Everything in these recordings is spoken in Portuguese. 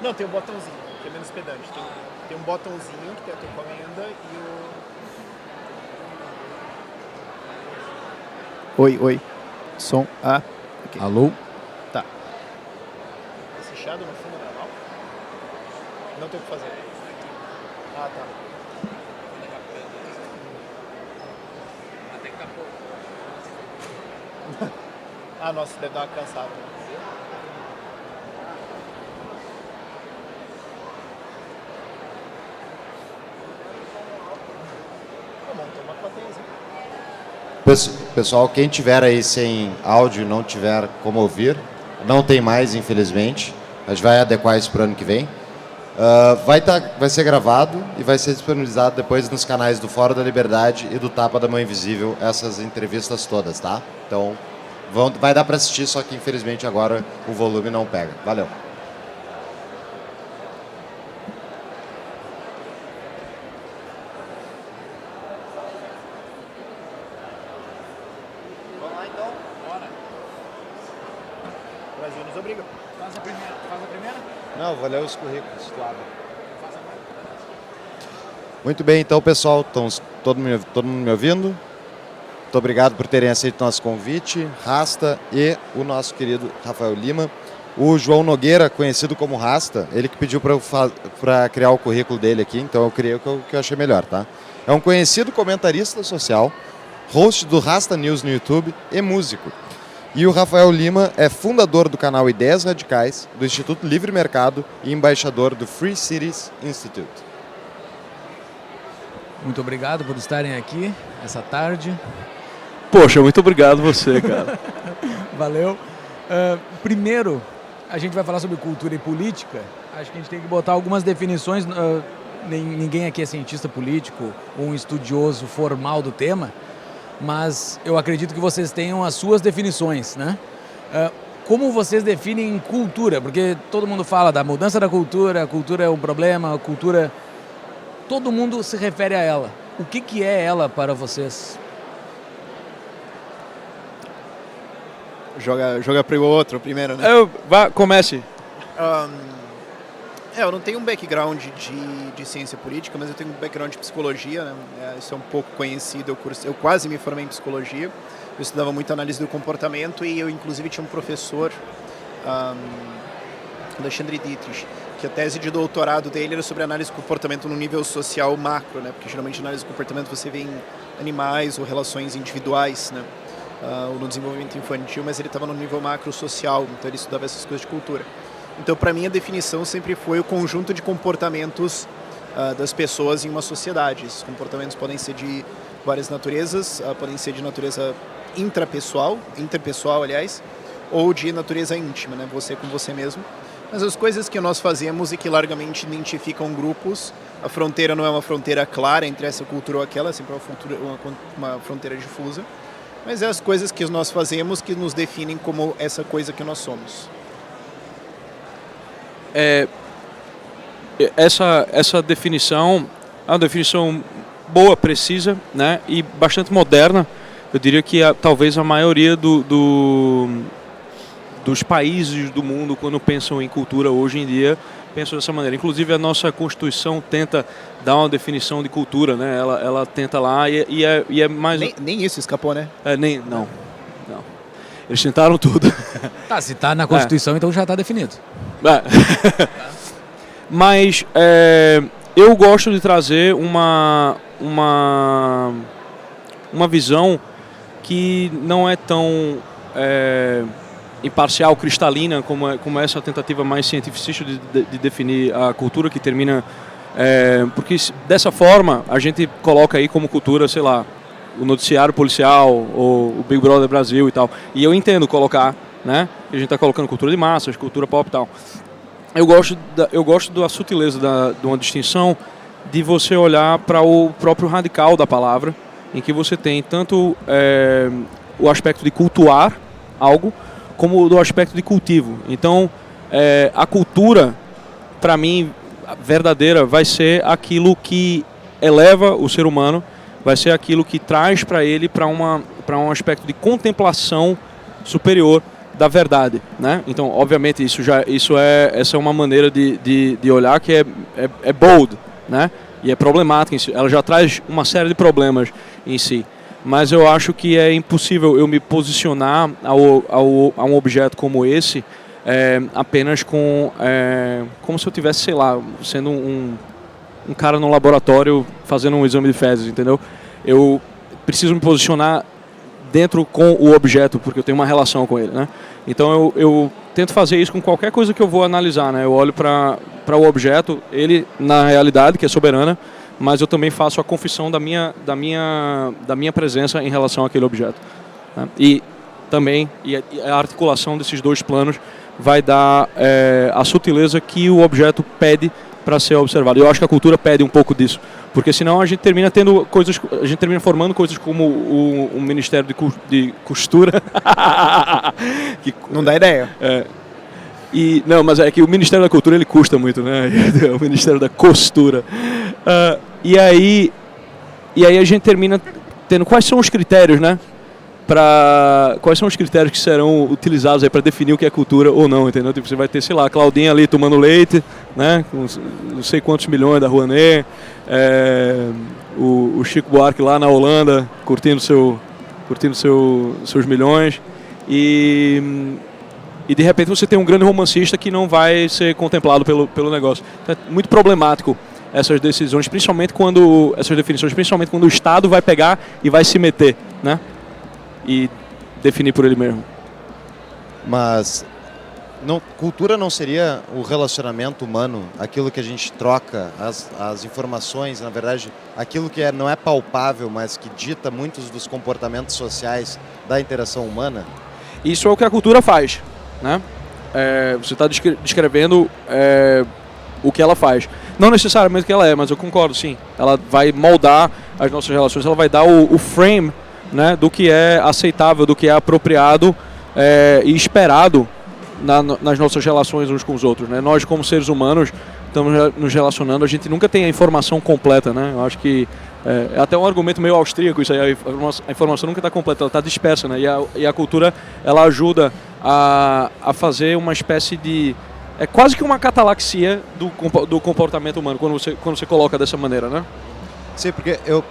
Não, tem um botãozinho, que é menos pedante. Tem um botãozinho que tem a tua encomenda e o... Oi. Som. Okay. Alô? Tá. Esse chiado no fundo é normal? Não tem o que fazer. Tá. Até que tá pouco. Nossa, deve dar uma cansada. Montou uma plateiazinha. Pessoal, quem tiver aí sem áudio e não tiver como ouvir, não tem mais, infelizmente. A gente vai adequar isso para o ano que vem. Vai ser gravado e vai ser disponibilizado depois nos canais do Fórum da Liberdade e do Tapa da Mão Invisível, essas entrevistas todas, tá? Então, vai dar para assistir, só que infelizmente agora o volume não pega. Valeu. Vamos lá então. Bora. O Brasil nos obriga. Faz a primeira? Não, vou ler os currículos, claro. Muito bem, então, pessoal, todo mundo me ouvindo? Muito obrigado por terem aceito o nosso convite, Rasta e o nosso querido Rafael Lima. O João Nogueira, conhecido como Rasta, ele que pediu para criar o currículo dele aqui, então eu criei o que eu achei melhor, tá? É um conhecido comentarista social, host do Rasta News no YouTube e músico. E o Rafael Lima é fundador do canal Ideias Radicais, do Instituto Livre Mercado e embaixador do Free Cities Institute. Muito obrigado por estarem aqui essa tarde. Poxa, muito obrigado você, cara. Valeu. Primeiro, a gente vai falar sobre cultura e política. Acho que a gente tem que botar algumas definições. Ninguém aqui é cientista político ou um estudioso formal do tema, mas eu acredito que vocês tenham as suas definições, né? Como vocês definem cultura? Porque todo mundo fala da mudança da cultura, a cultura é um problema, a cultura... Todo mundo se refere a ela. O que é ela para vocês? Joga para o outro primeiro, né? Comece. Eu não tenho um background de ciência política, mas eu tenho um background de psicologia, né? Isso é um pouco conhecido. Eu quase me formei em psicologia. Eu estudava muito análise do comportamento e eu, inclusive, tinha um professor, Alexandre Dietrich, que a tese de doutorado dele era sobre análise do comportamento no nível social macro, né? Porque geralmente análise do comportamento você vê em animais ou relações individuais, né? Ou no desenvolvimento infantil, mas ele estava no nível macro social, então ele estudava essas coisas de cultura. Então, para mim, a definição sempre foi o conjunto de comportamentos das pessoas em uma sociedade. Esses comportamentos podem ser de várias naturezas, podem ser de natureza interpessoal, aliás, ou de natureza íntima, né? Você com você mesmo. Mas as coisas que nós fazemos e que largamente identificam grupos, a fronteira não é uma fronteira clara entre essa cultura ou aquela, é sempre uma fronteira difusa, mas é as coisas que nós fazemos que nos definem como essa coisa que nós somos. Essa definição é uma definição boa, precisa, né, e bastante moderna. Eu diria que talvez a maioria dos países do mundo, quando pensam em cultura hoje em dia, pensam dessa maneira. Inclusive a nossa Constituição tenta dar uma definição de cultura, né? Ela tenta lá e é mais... Nem isso escapou, né? Não. Eles tentaram tudo. Tá, se tá na Constituição, então já está definido. Mas eu gosto de trazer uma visão que não é tão imparcial, cristalina, como essa tentativa mais cientificista de definir a cultura, que termina... porque dessa forma a gente coloca aí como cultura, sei lá, o noticiário policial ou o Big Brother Brasil e tal. E eu entendo colocar, né? A gente está colocando cultura de massas, cultura pop e tal. Eu gosto da sutileza de uma distinção, de você olhar para o próprio radical da palavra, em que você tem tanto o aspecto de cultuar algo, como do aspecto de cultivo. Então, a cultura, para mim, verdadeira, vai ser aquilo que eleva o ser humano, vai ser aquilo que traz para ele para um aspecto de contemplação superior da verdade, né? Então, obviamente, essa é uma maneira de olhar que é bold, né? E é problemática em si. Ela já traz uma série de problemas em si. Mas eu acho que é impossível eu me posicionar a um objeto como esse apenas como se eu tivesse, sei lá, sendo um cara no laboratório fazendo um exame de fezes, entendeu? Eu preciso me posicionar dentro com o objeto, porque eu tenho uma relação com ele, né? Então eu tento fazer isso com qualquer coisa que eu vou analisar, né? Eu olho para o objeto, ele na realidade, que é soberana, mas eu também faço a confissão da minha presença em relação àquele objeto, né? E também a articulação desses dois planos vai dar a sutileza que o objeto pede para ser observado. Eu acho que a cultura pede um pouco disso, porque senão a gente termina formando coisas como o Ministério de Costura. Que não dá ideia. Não, mas é que o Ministério da Cultura ele custa muito, né? O Ministério da Costura. E aí a gente termina tendo quais são os critérios, né? Quais são os critérios que serão utilizados aí para definir o que é cultura ou não, entendeu? Tipo, você vai ter, sei lá, a Claudinha ali tomando leite, né? Com não sei quantos milhões da Rouanet, o Chico Buarque lá na Holanda curtindo seus milhões e de repente você tem um grande romancista que não vai ser contemplado pelo negócio. Então, é muito problemático essas decisões, principalmente quando o Estado vai pegar e vai se meter, né? E definir por ele mesmo. Mas cultura não seria o relacionamento humano, aquilo que a gente troca, as informações, na verdade, aquilo que não é palpável, mas que dita muitos dos comportamentos sociais da interação humana? Isso é o que a cultura faz, né? Você está descrevendo o que ela faz. Não necessariamente o que ela é, mas eu concordo, sim. Ela vai moldar as nossas relações, ela vai dar o frame, né, do que é aceitável, do que é apropriado e esperado nas nossas relações uns com os outros, né? Nós, como seres humanos, estamos nos relacionando, a gente nunca tem a informação completa, né? Eu acho que é até um argumento meio austríaco isso aí, a informação nunca está completa, ela está dispersa, né? E a cultura, ela ajuda a fazer uma espécie de... É quase que uma catalaxia do comportamento humano, quando você coloca dessa maneira, né? Sim, porque eu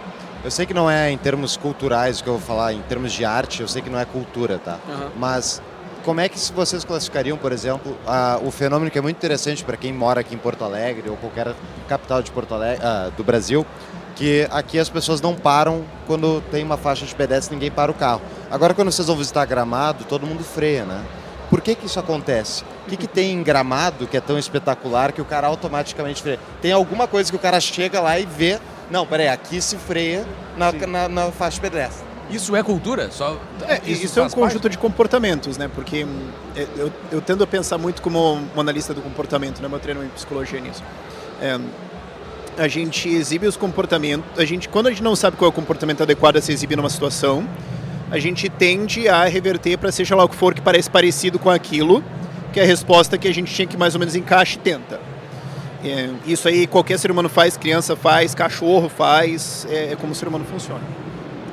sei que não é em termos culturais o que eu vou falar, em termos de arte, eu sei que não é cultura, tá? Uhum. Mas como é que vocês classificariam, por exemplo, o fenômeno que é muito interessante para quem mora aqui em Porto Alegre ou qualquer capital de Porto Alegre, do Brasil, que aqui as pessoas não param quando tem uma faixa de pedestre, ninguém para o carro. Agora, quando vocês vão visitar Gramado, todo mundo freia, né? Por que isso acontece? O que tem em Gramado que é tão espetacular que o cara automaticamente freia? Tem alguma coisa que o cara chega lá e vê... Não, peraí, aqui se freia na faixa pedestre. Isso é cultura? Isso é um conjunto de comportamentos, né? Porque eu tendo a pensar muito como um analista do comportamento, né? Meu treino em psicologia nisso. A gente exibe os comportamentos... Quando a gente não sabe qual é o comportamento adequado a se exibir numa situação, a gente tende a reverter para seja lá o que for que parece parecido com aquilo, que é a resposta que a gente tinha que mais ou menos encaixe e tenta. Isso aí qualquer ser humano faz, criança faz, cachorro faz, é como o ser humano funciona.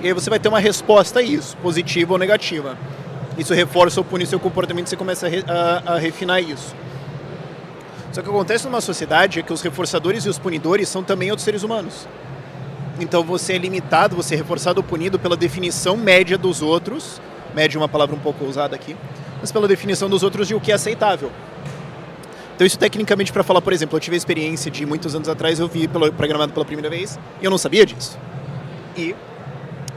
E aí você vai ter uma resposta a isso, positiva ou negativa. Isso reforça ou pune seu comportamento e você começa a refinar isso. Só que o que acontece numa sociedade é que os reforçadores e os punidores são também outros seres humanos. Então você é limitado, você é reforçado ou punido pela definição média dos outros, média é uma palavra um pouco ousada aqui, mas pela definição dos outros de o que é aceitável. Então isso tecnicamente para falar, por exemplo, eu tive a experiência de muitos anos atrás, eu vi Gramado pela primeira vez e eu não sabia disso. E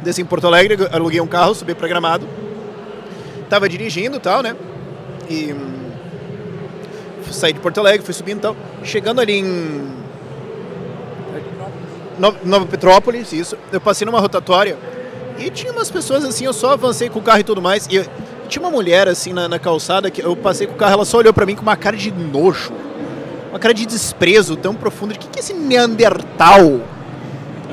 desci em Porto Alegre, aluguei um carro, subi para Gramado, tava dirigindo e tal, né? E saí de Porto Alegre, fui subindo e tal, chegando ali em Nova Petrópolis, isso, eu passei numa rotatória e tinha umas pessoas assim, eu só avancei com o carro e tudo mais, e tinha uma mulher assim na calçada, que eu passei com o carro, ela só olhou pra mim com uma cara de nojo, uma cara de desprezo tão profundo, de que esse Neandertal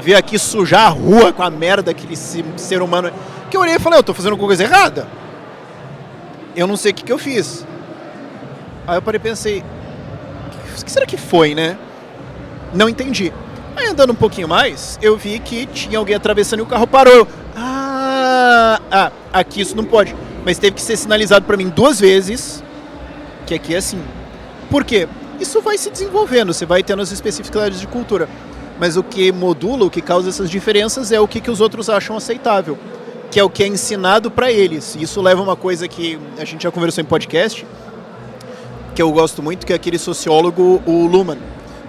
veio aqui sujar a rua com a merda que esse ser humano... Que eu olhei e falei, eu tô fazendo alguma coisa errada? Eu não sei o que eu fiz. Aí eu parei e pensei, o que será que foi, né? Não entendi. Aí andando um pouquinho mais, eu vi que tinha alguém atravessando e o carro parou. Aqui isso não pode. mas teve que ser sinalizado para mim 2 vezes que aqui é assim. Por quê? Isso vai se desenvolvendo, você vai tendo as especificidades de cultura. Mas o que modula, o que causa essas diferenças é o que os outros acham aceitável, que é o que é ensinado para eles. Isso leva a uma coisa que a gente já conversou em podcast, que eu gosto muito, que é aquele sociólogo, o Luhmann,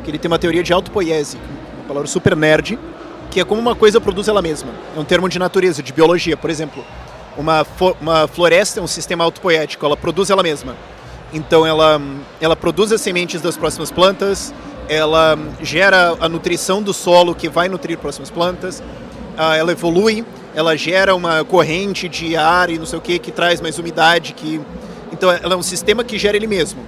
que ele tem uma teoria de autopoiese, uma palavra super nerd, que é como uma coisa produz ela mesma. É um termo de natureza, de biologia. Por exemplo, uma floresta é um sistema autopoético, ela produz ela mesma. Então ela produz as sementes das próximas plantas, ela gera a nutrição do solo que vai nutrir próximas plantas, ela evolui, ela gera uma corrente de ar e não sei o que traz mais umidade, então ela é um sistema que gera ele mesmo.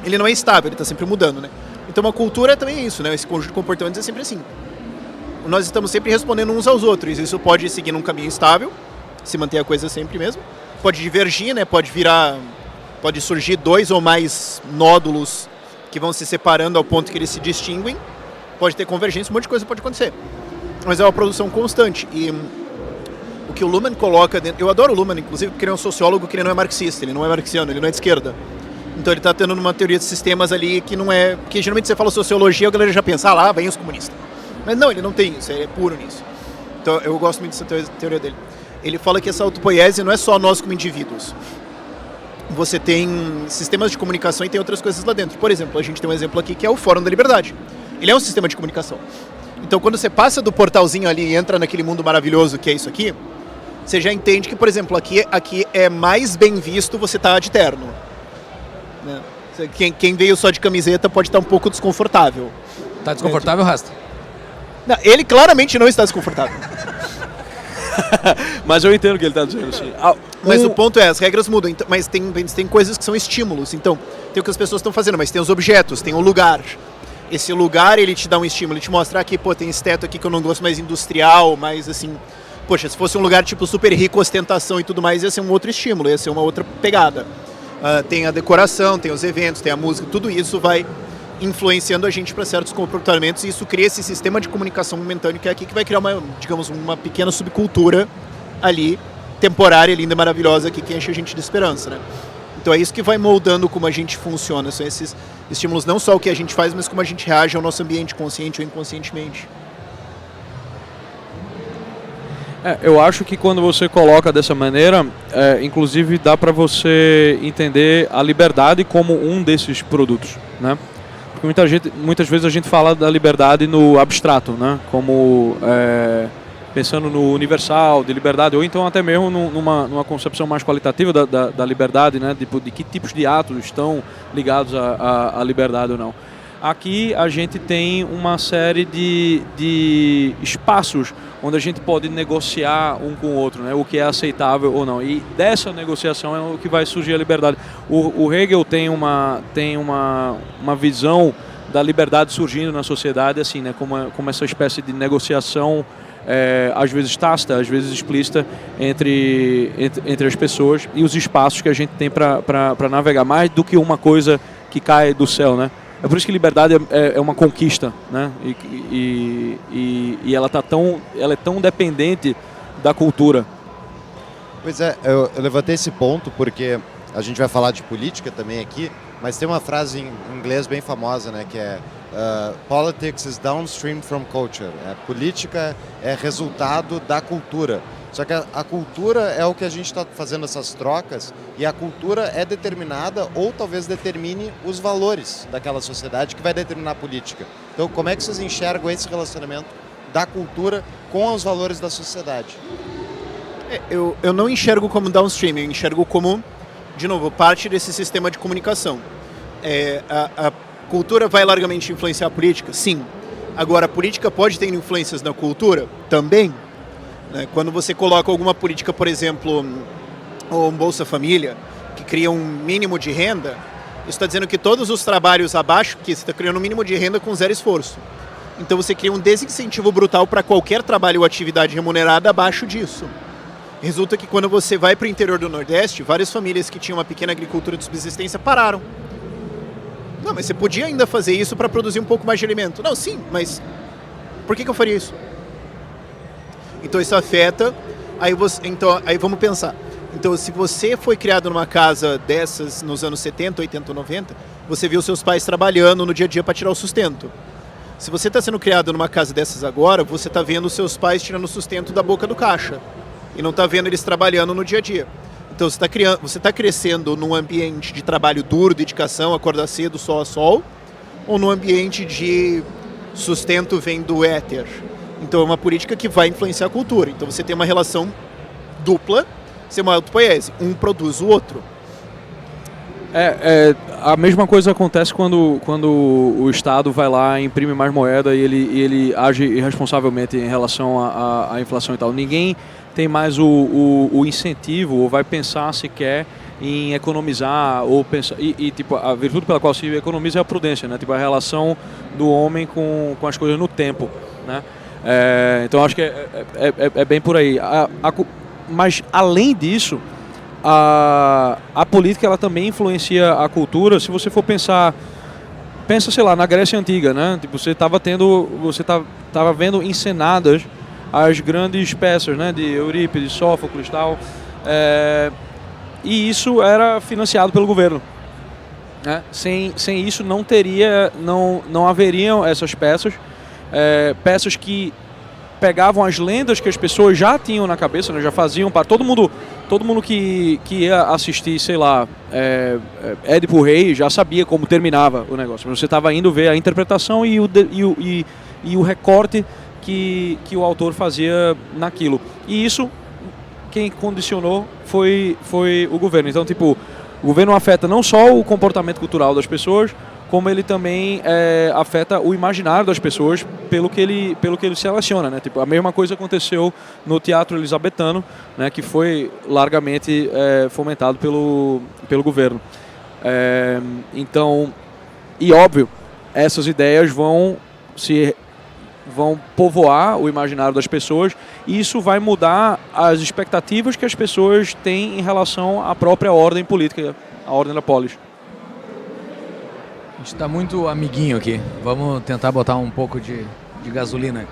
Ele não é estável, ele está sempre mudando, né? Então uma cultura também é isso, né? Esse conjunto de comportamentos é sempre assim. Nós estamos sempre respondendo uns aos outros, isso pode seguir num caminho estável, se manter a coisa sempre mesmo, pode divergir, né? Pode surgir 2 ou mais nódulos que vão se separando ao ponto que eles se distinguem. Pode ter convergência, um monte de coisa pode acontecer. Mas é uma produção constante. E o que o Luhmann coloca dentro... Eu adoro o Luhmann, inclusive, porque ele é um sociólogo que ele não é marxista, ele não é marxiano, ele não é de esquerda. Então ele está tendo uma teoria de sistemas ali que não é... Porque geralmente você fala sociologia, a galera já pensa, lá vem os comunistas. Mas não, ele não tem isso, ele é puro nisso. Então eu gosto muito dessa teoria dele. Ele fala que essa autopoiese não é só nós como indivíduos. Você tem sistemas de comunicação e tem outras coisas lá dentro. Por exemplo, a gente tem um exemplo aqui que é o Fórum da Liberdade. Ele é um sistema de comunicação. Então, quando você passa do portalzinho ali e entra naquele mundo maravilhoso que é isso aqui, você já entende que, por exemplo, aqui é mais bem visto você estar de terno. Né? Quem veio só de camiseta pode estar um pouco desconfortável. Tá desconfortável, Rasta? Não, ele claramente não está desconfortável. Mas eu entendo o que ele está dizendo, assim. Mas o ponto é, as regras mudam, então, mas tem coisas que são estímulos. Então, tem o que as pessoas estão fazendo, mas tem os objetos, tem o lugar. Esse lugar, ele te dá um estímulo, ele te mostra aqui, pô, tem esse teto aqui que eu não gosto, mais industrial, mais assim... Poxa, se fosse um lugar tipo super rico, ostentação e tudo mais, ia ser um outro estímulo, ia ser uma outra pegada. Tem a decoração, tem os eventos, tem a música, tudo isso vai influenciando a gente para certos comportamentos e isso cria esse sistema de comunicação momentâneo que é aqui que vai criar uma pequena subcultura ali, temporária, linda, maravilhosa, que enche a gente de esperança, né? Então é isso que vai moldando como a gente funciona, são esses estímulos, não só o que a gente faz, mas como a gente reage ao nosso ambiente, consciente ou inconscientemente. Eu acho que quando você coloca dessa maneira, inclusive dá para você entender a liberdade como um desses produtos, né? Porque muitas vezes a gente fala da liberdade no abstrato, né? Como pensando no universal de liberdade, ou então até mesmo numa concepção mais qualitativa da liberdade, né? De que tipos de atos estão ligados à liberdade ou não. Aqui a gente tem uma série de espaços onde a gente pode negociar um com o outro, né? O que é aceitável ou não. E dessa negociação é o que vai surgir a liberdade. O Hegel tem uma visão da liberdade surgindo na sociedade, assim, né? Como essa espécie de negociação, às vezes tácita, às vezes explícita, entre as pessoas e os espaços que a gente tem para navegar, mais do que uma coisa que cai do céu, né? É por isso que liberdade é uma conquista, né? E ela é tão dependente da cultura. Pois é, eu levantei esse ponto porque a gente vai falar de política também aqui, mas tem uma frase em inglês bem famosa, né? Que é Politics is downstream from culture. Política é resultado da cultura. Só que a cultura é o que a gente está fazendo essas trocas e a cultura é determinada ou talvez determine os valores daquela sociedade que vai determinar a política. Então, como é que vocês enxergam esse relacionamento da cultura com os valores da sociedade? Eu não enxergo como downstream, eu enxergo como, de novo, parte desse sistema de comunicação. A cultura vai largamente influenciar a política? Sim. Agora, a política pode ter influências na cultura? Também. Quando você coloca alguma política, por exemplo, um Bolsa Família, que cria um mínimo de renda, isso está dizendo que todos os trabalhos abaixo, que você está criando um mínimo de renda com zero esforço. Então você cria um desincentivo brutal para qualquer trabalho ou atividade remunerada abaixo disso. Resulta que quando você vai para o interior do Nordeste, várias famílias que tinham uma pequena agricultura de subsistência pararam. Não, mas você podia ainda fazer isso para produzir um pouco mais de alimento. Não, sim, mas por que eu faria isso? Então isso afeta, aí vamos pensar. Então, se você foi criado numa casa dessas nos anos 70, 80, 90, você viu seus pais trabalhando no dia a dia para tirar o sustento. Se você está sendo criado numa casa dessas agora, você está vendo seus pais tirando o sustento da boca do caixa e não está vendo eles trabalhando no dia a dia. Então, você está crescendo num ambiente de trabalho duro, dedicação, acordar cedo, sol a sol, ou num ambiente de sustento vem do éter. Então, é uma política que vai influenciar a cultura. Então, você tem uma relação dupla, ser uma autopoiese. Um produz o outro. A mesma coisa acontece quando o Estado vai lá, imprime mais moeda e ele age irresponsavelmente em relação à inflação e tal. Ninguém tem mais o incentivo ou vai pensar sequer em economizar ou pensar tipo, a virtude pela qual se economiza é a prudência, né? Tipo, a relação do homem com as coisas no tempo, né? Então acho que é bem por aí. Mas além disso, a política ela também influencia a cultura. Se você for pensa, sei lá, na Grécia Antiga, né? Tipo, você tava vendo encenadas as grandes peças, né? De Eurípides, Sófocles e tal. E isso era financiado pelo governo, né? Sem isso não haveriam essas peças. Peças que pegavam as lendas que as pessoas já tinham na cabeça, né, já faziam para todo mundo que ia assistir, sei lá, Édipo Rei já sabia como terminava o negócio. Mas você estava indo ver a interpretação e o recorte que o autor fazia naquilo. E isso, quem condicionou foi o governo. Então, tipo, o governo afeta não só o comportamento cultural das pessoas, como ele também afeta o imaginário das pessoas pelo que ele seleciona, né? Tipo, a mesma coisa aconteceu no teatro elisabetano, né? Que foi largamente fomentado pelo governo. Então, e óbvio, essas ideias vão povoar o imaginário das pessoas e isso vai mudar as expectativas que as pessoas têm em relação à própria ordem política, a ordem da polis. A gente está muito amiguinho aqui. Vamos tentar botar um pouco de gasolina.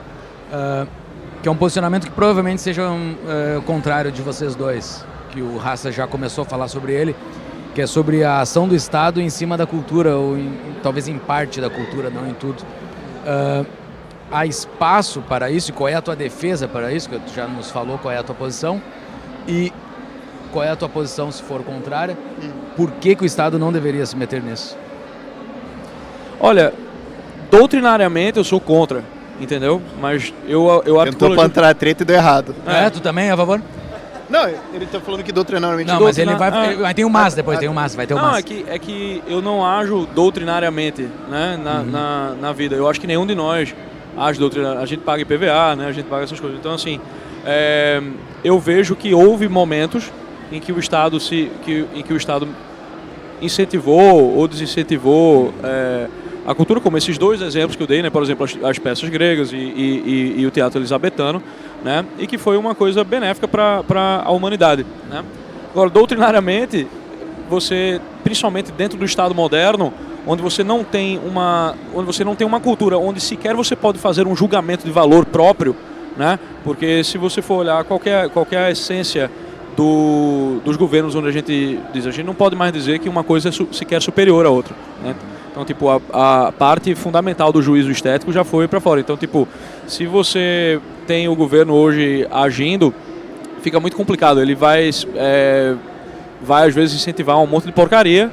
Que é um posicionamento que provavelmente seja o contrário de vocês dois. Que o Raça já começou a falar sobre ele. Que é sobre a ação do Estado em cima da cultura, ou talvez em parte da cultura, não em tudo. Há espaço para isso? E qual é a tua defesa para isso? Que tu já nos falou qual é a tua posição. E qual é a tua posição se for contrária? Por que o Estado não deveria se meter nisso? Olha, doutrinariamente eu sou contra, entendeu? Mas eu articulo... Tentou plantar a treta e deu errado. Tu também é a favor? Não, ele tá falando que doutrinariamente... Não, mas ele vai... tem um mas depois, tem um mas, vai ter um mas. Não, é que eu não ajo doutrinariamente, né, na vida. Eu acho que nenhum de nós age doutrinariamente. A gente paga IPVA, né, a gente paga essas coisas. Então, assim, eu vejo que houve momentos em que o Estado incentivou ou desincentivou a cultura, como esses dois exemplos que eu dei, né? Por exemplo, as peças gregas e o teatro elisabetano, né? E que foi uma coisa benéfica para a humanidade, né? Agora, doutrinariamente, você, principalmente dentro do Estado moderno, onde você não tem uma cultura, onde sequer você pode fazer um julgamento de valor próprio, né? Porque se você for olhar qualquer essência dos governos onde a gente não pode mais dizer que uma coisa é sequer superior à outra, né? Então, tipo, a parte fundamental do juízo estético já foi para fora. Então, tipo, se você tem o governo hoje agindo, fica muito complicado. Ele vai às vezes incentivar um monte de porcaria,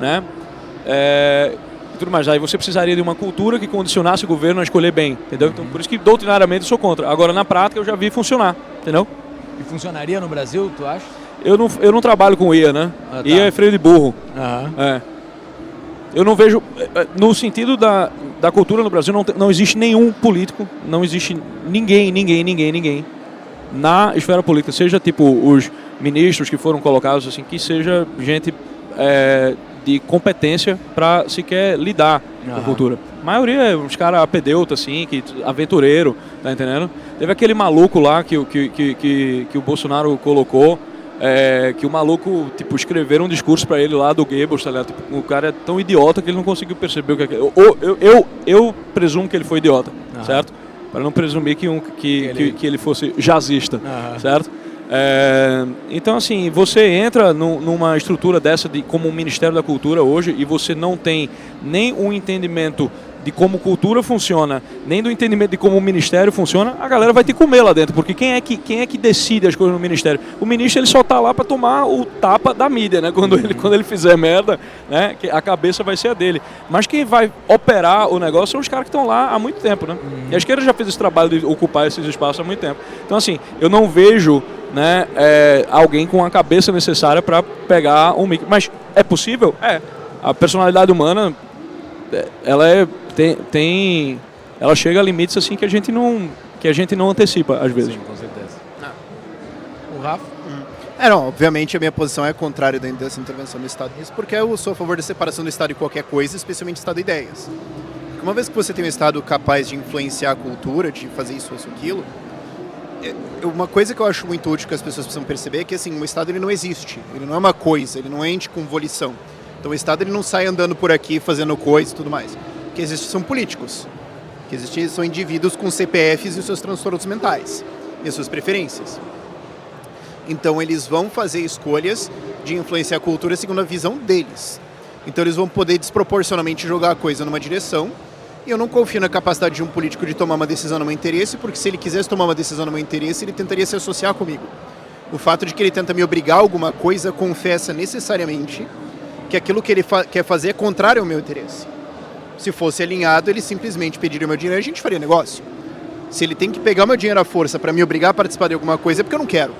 né? E tudo mais. Aí você precisaria de uma cultura que condicionasse o governo a escolher bem, entendeu? Então, por isso que doutrinariamente eu sou contra. Agora, na prática, eu já vi funcionar, entendeu? E funcionaria no Brasil, tu acha? Eu não trabalho com IA, né? Ah, tá. IA é freio de burro. Aham. Eu não vejo... No sentido da cultura no Brasil, não existe nenhum político, não existe ninguém na esfera política, seja tipo os ministros que foram colocados, assim, que seja gente de competência para sequer lidar com a cultura. A maioria é uns caras apedeuta, assim, aventureiro, tá entendendo? Teve aquele maluco lá que o Bolsonaro colocou, que o maluco, tipo, escreveram um discurso pra ele lá do Goebbels, tá ligado? Tipo, o cara é tão idiota que ele não conseguiu perceber o que é. Eu presumo que ele foi idiota, certo? Para não presumir que ele fosse jazzista, certo? Então, assim, você entra numa estrutura dessa como um Ministério da Cultura hoje e você não tem nem um entendimento de como cultura funciona, nem do entendimento de como o Ministério funciona, a galera vai te comer lá dentro, porque quem é que decide as coisas no Ministério? O ministro ele só está lá para tomar o tapa da mídia, né? Quando ele fizer merda, né? A cabeça vai ser a dele. Mas quem vai operar o negócio são os caras que estão lá há muito tempo, né? E a esquerda já fez esse trabalho de ocupar esses espaços há muito tempo. Então, assim, eu não vejo, né, alguém com a cabeça necessária para pegar um mic. Mas é possível? É. A personalidade humana, ela ela chega a limites assim que a gente não antecipa às vezes. Sim, com certeza. O Rafa? Não, obviamente a minha posição é contrária dessa intervenção no Estado nisso, porque eu sou a favor da separação do Estado de qualquer coisa, especialmente Estado de ideias. Porque uma vez que você tem um Estado capaz de influenciar a cultura, de fazer isso ou aquilo, uma coisa que eu acho muito útil que as pessoas precisam perceber é que assim, o Estado ele não existe, ele não é uma coisa, ele não é ente com volição. Então o Estado ele não sai andando por aqui fazendo coisas e tudo mais. O que existe são políticos. O que existe são indivíduos com CPFs e os seus transtornos mentais e as suas preferências. Então eles vão fazer escolhas de influenciar a cultura segundo a visão deles. Então eles vão poder desproporcionalmente jogar a coisa numa direção. E eu não confio na capacidade de um político de tomar uma decisão no meu interesse, porque se ele quisesse tomar uma decisão no meu interesse, ele tentaria se associar comigo. O fato de que ele tenta me obrigar a alguma coisa confessa necessariamente que aquilo que ele quer fazer é contrário ao meu interesse. Se fosse alinhado, ele simplesmente pediria meu dinheiro e a gente faria negócio. Se ele tem que pegar meu dinheiro à força para me obrigar a participar de alguma coisa, é porque eu não quero.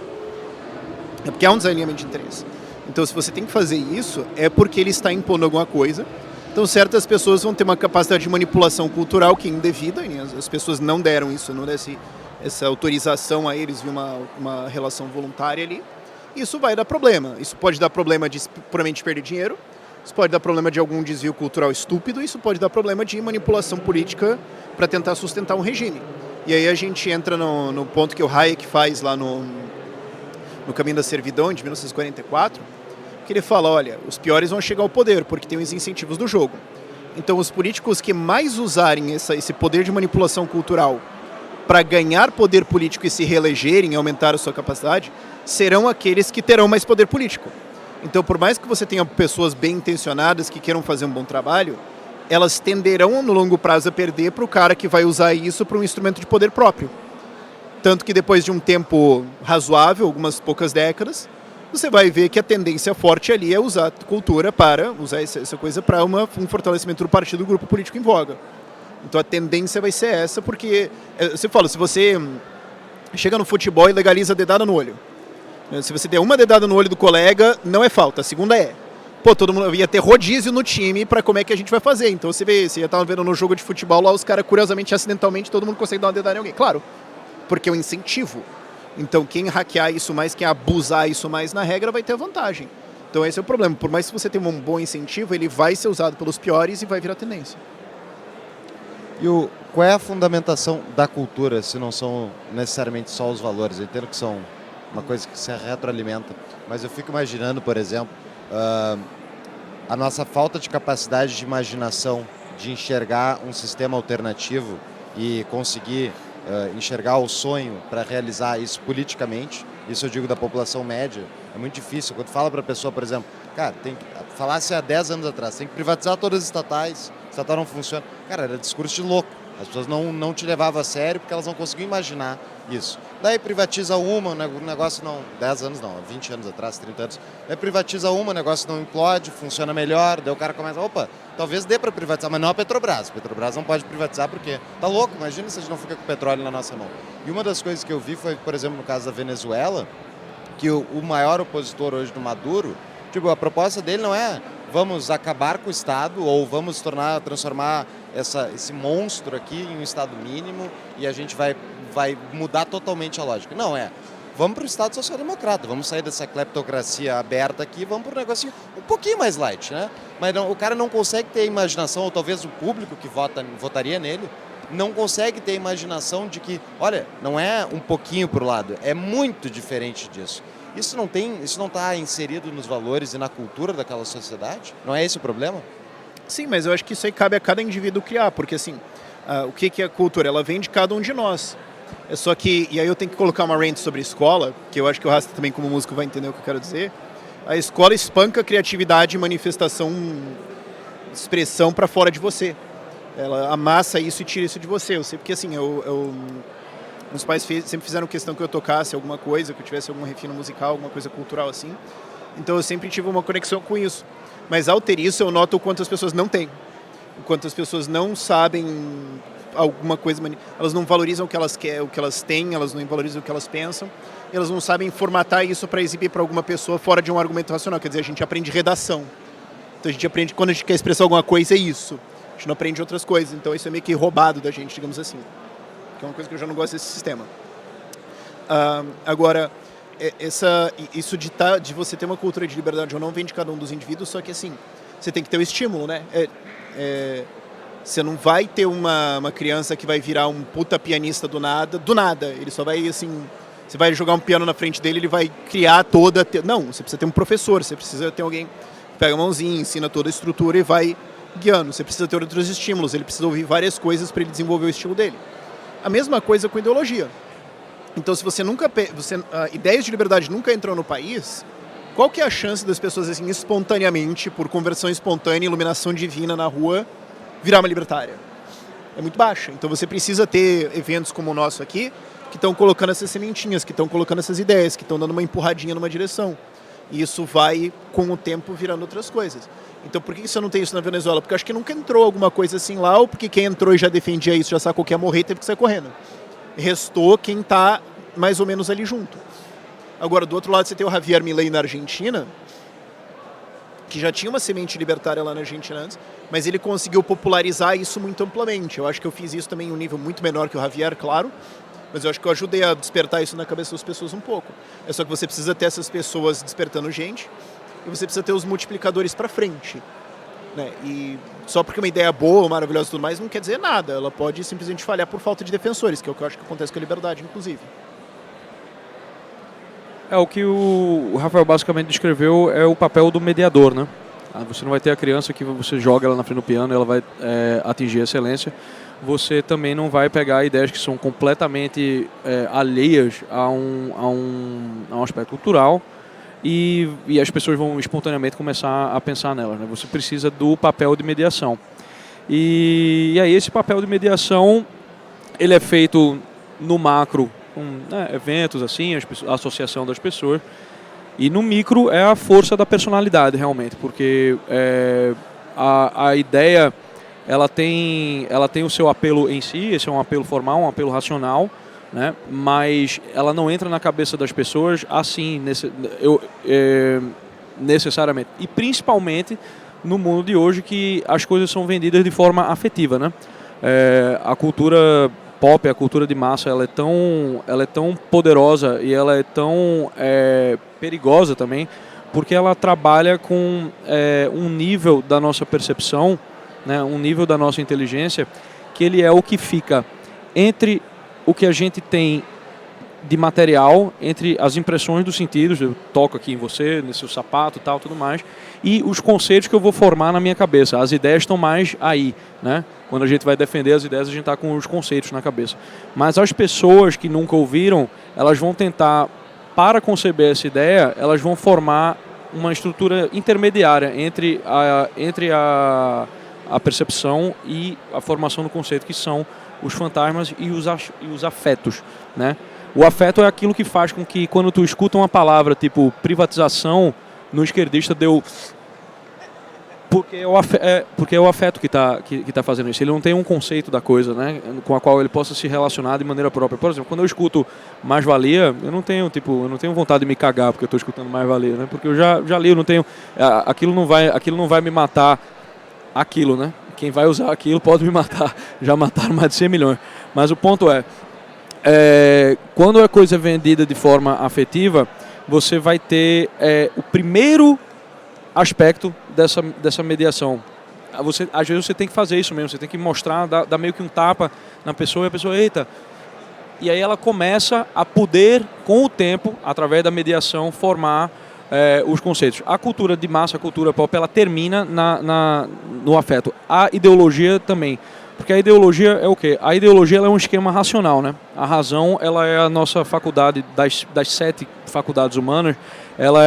É porque há um desalinhamento de interesse. Então, se você tem que fazer isso, é porque ele está impondo alguma coisa. Então, certas pessoas vão ter uma capacidade de manipulação cultural que é indevida, e as pessoas não deram isso, não deram essa autorização a eles, viu uma relação voluntária ali. Isso vai dar problema. Isso pode dar problema de puramente perder dinheiro, isso pode dar problema de algum desvio cultural estúpido, isso pode dar problema de manipulação política para tentar sustentar um regime. E aí a gente entra no ponto que o Hayek faz lá no Caminho da Servidão, de 1944, que ele fala, olha, os piores vão chegar ao poder, porque tem os incentivos do jogo. Então os políticos que mais usarem esse poder de manipulação cultural para ganhar poder político e se reelegerem, aumentar a sua capacidade, serão aqueles que terão mais poder político. Então, por mais que você tenha pessoas bem intencionadas que queiram fazer um bom trabalho, elas tenderão no longo prazo a perder para o cara que vai usar isso para um instrumento de poder próprio. Tanto que depois de um tempo razoável, algumas poucas décadas, você vai ver que a tendência forte ali é usar a cultura para, usar essa coisa para um fortalecimento do partido do grupo político em voga. Então a tendência vai ser essa, porque, você fala, se você chega no futebol e legaliza a dedada no olho, se você der uma dedada no olho do colega, não é falta, a segunda é. Pô, todo mundo ia ter rodízio no time para como é que a gente vai fazer. Então você ia estar vendo no jogo de futebol lá, os caras, curiosamente, acidentalmente, todo mundo consegue dar uma dedada em alguém. Claro, porque é um incentivo. Então quem hackear isso mais, quem abusar isso mais na regra, vai ter a vantagem. Então esse é o problema. Por mais que você tenha um bom incentivo, ele vai ser usado pelos piores e vai virar tendência. E qual é a fundamentação da cultura, se não são necessariamente só os valores? Eu entendo que são uma coisa que se retroalimenta, mas eu fico imaginando, por exemplo, a nossa falta de capacidade de imaginação, de enxergar um sistema alternativo e conseguir enxergar o sonho para realizar isso politicamente. Isso eu digo da população média, é muito difícil. Quando fala para a pessoa, por exemplo, cara, falasse há 10 anos atrás, tem que privatizar todas as estatais, estatal não funciona. Cara, era discurso de louco. As pessoas não te levavam a sério porque elas não conseguiam imaginar isso. Daí privatiza uma, o negócio não... 10 anos não, 20 anos atrás, 30 anos. Daí privatiza uma, o negócio não implode, funciona melhor. Daí o cara começa, opa, talvez dê para privatizar, mas não a Petrobras. A Petrobras não pode privatizar porque tá louco, imagina se a gente não fica com petróleo na nossa mão. E uma das coisas que eu vi foi, por exemplo, no caso da Venezuela, que o maior opositor hoje do Maduro, tipo, a proposta dele não é vamos acabar com o Estado ou vamos transformar esse monstro aqui em um Estado mínimo e a gente vai mudar totalmente a lógica. Não, vamos para o Estado social-democrata, vamos sair dessa cleptocracia aberta aqui, vamos para um negocinho um pouquinho mais light, né? Mas não, o cara não consegue ter a imaginação, ou talvez o público que votaria nele, não consegue ter a imaginação de que, olha, não é um pouquinho para o lado, é muito diferente disso. Isso não está inserido nos valores e na cultura daquela sociedade? Não é esse o problema? Sim, mas eu acho que isso aí cabe a cada indivíduo criar, porque assim, o que é a cultura? Ela vem de cada um de nós. É só que, e aí eu tenho que colocar uma rant sobre escola, que eu acho que o Rasta também como músico vai entender o que eu quero dizer. A escola espanca a criatividade, manifestação, expressão para fora de você. Ela amassa isso e tira isso de você. Eu sei porque assim, meus pais sempre fizeram questão que eu tocasse alguma coisa, que eu tivesse algum refino musical, alguma coisa cultural assim. Então eu sempre tive uma conexão com isso. Mas ao ter isso eu noto o quanto as pessoas não têm. O quanto as pessoas não sabem alguma coisa, elas não valorizam o que elas querem, o que elas têm, elas não valorizam o que elas pensam, e elas não sabem formatar isso para exibir para alguma pessoa fora de um argumento racional. Quer dizer, a gente aprende redação. Então a gente aprende, quando a gente quer expressar alguma coisa, é isso. A gente não aprende outras coisas. Então isso é meio que roubado da gente, digamos assim. Que é uma coisa que eu já não gosto desse sistema. Agora, isso de você ter uma cultura de liberdade ou não vem de cada um dos indivíduos, só que assim, você tem que ter o estímulo, né? Você não vai ter uma criança que vai virar um puta pianista do nada. Ele só vai, assim, você vai jogar um piano na frente dele, ele vai criar toda... Não, você precisa ter um professor, você precisa ter alguém que pega a mãozinha, ensina toda a estrutura e vai guiando. Você precisa ter outros estímulos, ele precisa ouvir várias coisas para ele desenvolver o estilo dele. A mesma coisa com ideologia. Então, se você nunca... ideias de liberdade nunca entrou no país, qual que é a chance das pessoas, assim, espontaneamente, por conversão espontânea, iluminação divina na rua, virar uma libertária? É muito baixa. Então você precisa ter eventos como o nosso aqui, que estão colocando essas sementinhas, que estão colocando essas ideias, que estão dando uma empurradinha numa direção. E isso vai, com o tempo, virando outras coisas. Então por que você não tem isso na Venezuela? Porque eu acho que nunca entrou alguma coisa assim lá, ou porque quem entrou e já defendia isso, já sacou que ia morrer e teve que sair correndo. Restou quem está mais ou menos ali junto. Agora, do outro lado, você tem o Javier Milei na Argentina, que já tinha uma semente libertária lá na Argentina antes, mas ele conseguiu popularizar isso muito amplamente. Eu acho que eu fiz isso também em um nível muito menor que o Javier, claro, mas eu acho que eu ajudei a despertar isso na cabeça das pessoas um pouco. É só que você precisa ter essas pessoas despertando gente, e você precisa ter os multiplicadores para frente, né? E só porque uma ideia boa, maravilhosa e tudo mais, não quer dizer nada. Ela pode simplesmente falhar por falta de defensores, que é o que eu acho que acontece com a liberdade, inclusive. O que o Rafael basicamente descreveu é o papel do mediador, né? Você não vai ter a criança que você joga ela na frente do piano, ela vai atingir a excelência. Você também não vai pegar ideias que são completamente alheias a um aspecto cultural e as pessoas vão espontaneamente começar a pensar nelas, né? Você precisa do papel de mediação. E aí esse papel de mediação, ele é feito no macro, com eventos assim, a associação das pessoas, e no micro é a força da personalidade realmente, porque a ideia ela tem o seu apelo em si, esse é um apelo formal, um apelo racional, né? Mas ela não entra na cabeça das pessoas assim necessariamente, e principalmente no mundo de hoje que as coisas são vendidas de forma afetiva, né? A cultura pop, a cultura de massa, ela é tão poderosa e ela é tão perigosa também, porque ela trabalha com um nível da nossa percepção, né, um nível da nossa inteligência, que ele é o que fica entre o que a gente tem de material, entre as impressões dos sentidos, eu toco aqui em você, nesse seu sapato, tal, tudo mais, e os conceitos que eu vou formar na minha cabeça. As ideias estão mais aí, né? Quando a gente vai defender as ideias, a gente está com os conceitos na cabeça. Mas as pessoas que nunca ouviram, elas vão tentar, para conceber essa ideia, elas vão formar uma estrutura intermediária entre a percepção e a formação do conceito, que são os fantasmas e os afetos, né? O afeto é aquilo que faz com que, quando tu escuta uma palavra tipo privatização, no esquerdista deu... Porque é o afeto que tá fazendo isso. Ele não tem um conceito da coisa, né, com a qual ele possa se relacionar de maneira própria. Por exemplo, quando eu escuto mais-valia, eu não tenho vontade de me cagar porque eu estou escutando mais-valia, né? Porque eu já li, eu não tenho... Aquilo não vai me matar aquilo, né? Quem vai usar aquilo pode me matar. Já mataram mais de 100 milhões. Mas o ponto quando a coisa é vendida de forma afetiva, você vai ter o primeiro aspecto dessa mediação. Às vezes você tem que fazer isso mesmo, você tem que mostrar, dar meio que um tapa na pessoa, e a pessoa, eita. E aí ela começa a poder, com o tempo, através da mediação, formar os conceitos. A cultura de massa, a cultura pop, ela termina no afeto. A ideologia também. Porque a ideologia é o quê? A ideologia ela é um esquema racional, né? A razão, ela é a nossa faculdade, das 7 faculdades humanas, ela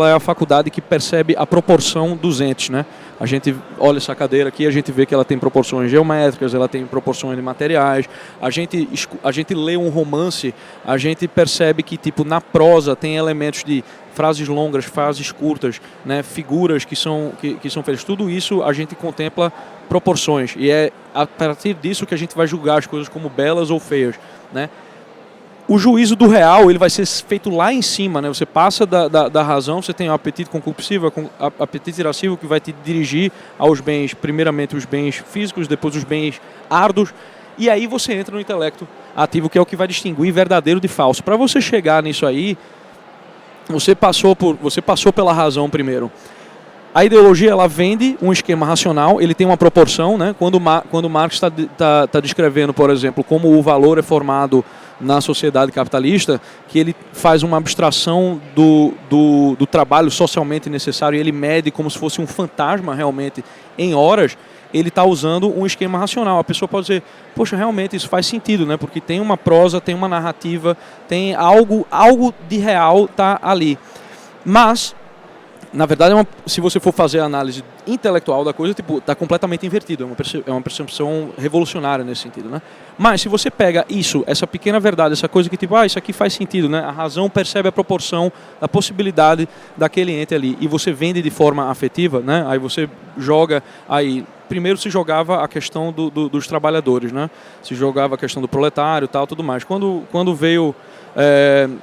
é a faculdade que percebe a proporção dos entes, né? A gente olha essa cadeira aqui, a gente vê que ela tem proporções geométricas, ela tem proporções de materiais. A gente lê um romance, a gente percebe que, tipo, na prosa tem elementos de frases longas, frases curtas, né? Figuras que são feitas. Tudo isso a gente contempla proporções, e é a partir disso que a gente vai julgar as coisas como belas ou feias, né? O juízo do real, ele vai ser feito lá em cima, né? Você passa da razão, você tem o apetite concupiscível, o apetite irascível, que vai te dirigir aos bens, primeiramente os bens físicos, depois os bens árduos, e aí você entra no intelecto ativo, que é o que vai distinguir verdadeiro de falso. Para você chegar nisso aí, você passou pela razão primeiro. A ideologia, ela vende um esquema racional, ele tem uma proporção, né? Quando Marx está descrevendo, por exemplo, como o valor é formado na sociedade capitalista, que ele faz uma abstração do trabalho socialmente necessário e ele mede como se fosse um fantasma realmente em horas, ele está usando um esquema racional. A pessoa pode dizer, poxa, realmente isso faz sentido, né? Porque tem uma prosa, tem uma narrativa, tem algo de real tá ali. Mas, na verdade, se você for fazer a análise intelectual da coisa, tipo, está completamente invertido. É uma percepção revolucionária nesse sentido, né? Mas se você pega isso, essa pequena verdade, essa coisa que tipo, isso aqui faz sentido, né? A razão percebe a proporção, a possibilidade daquele ente ali, e você vende de forma afetiva, né? Aí você joga aí. Primeiro se jogava a questão dos trabalhadores, né? Se jogava a questão do proletário, tal, tudo mais. Quando veio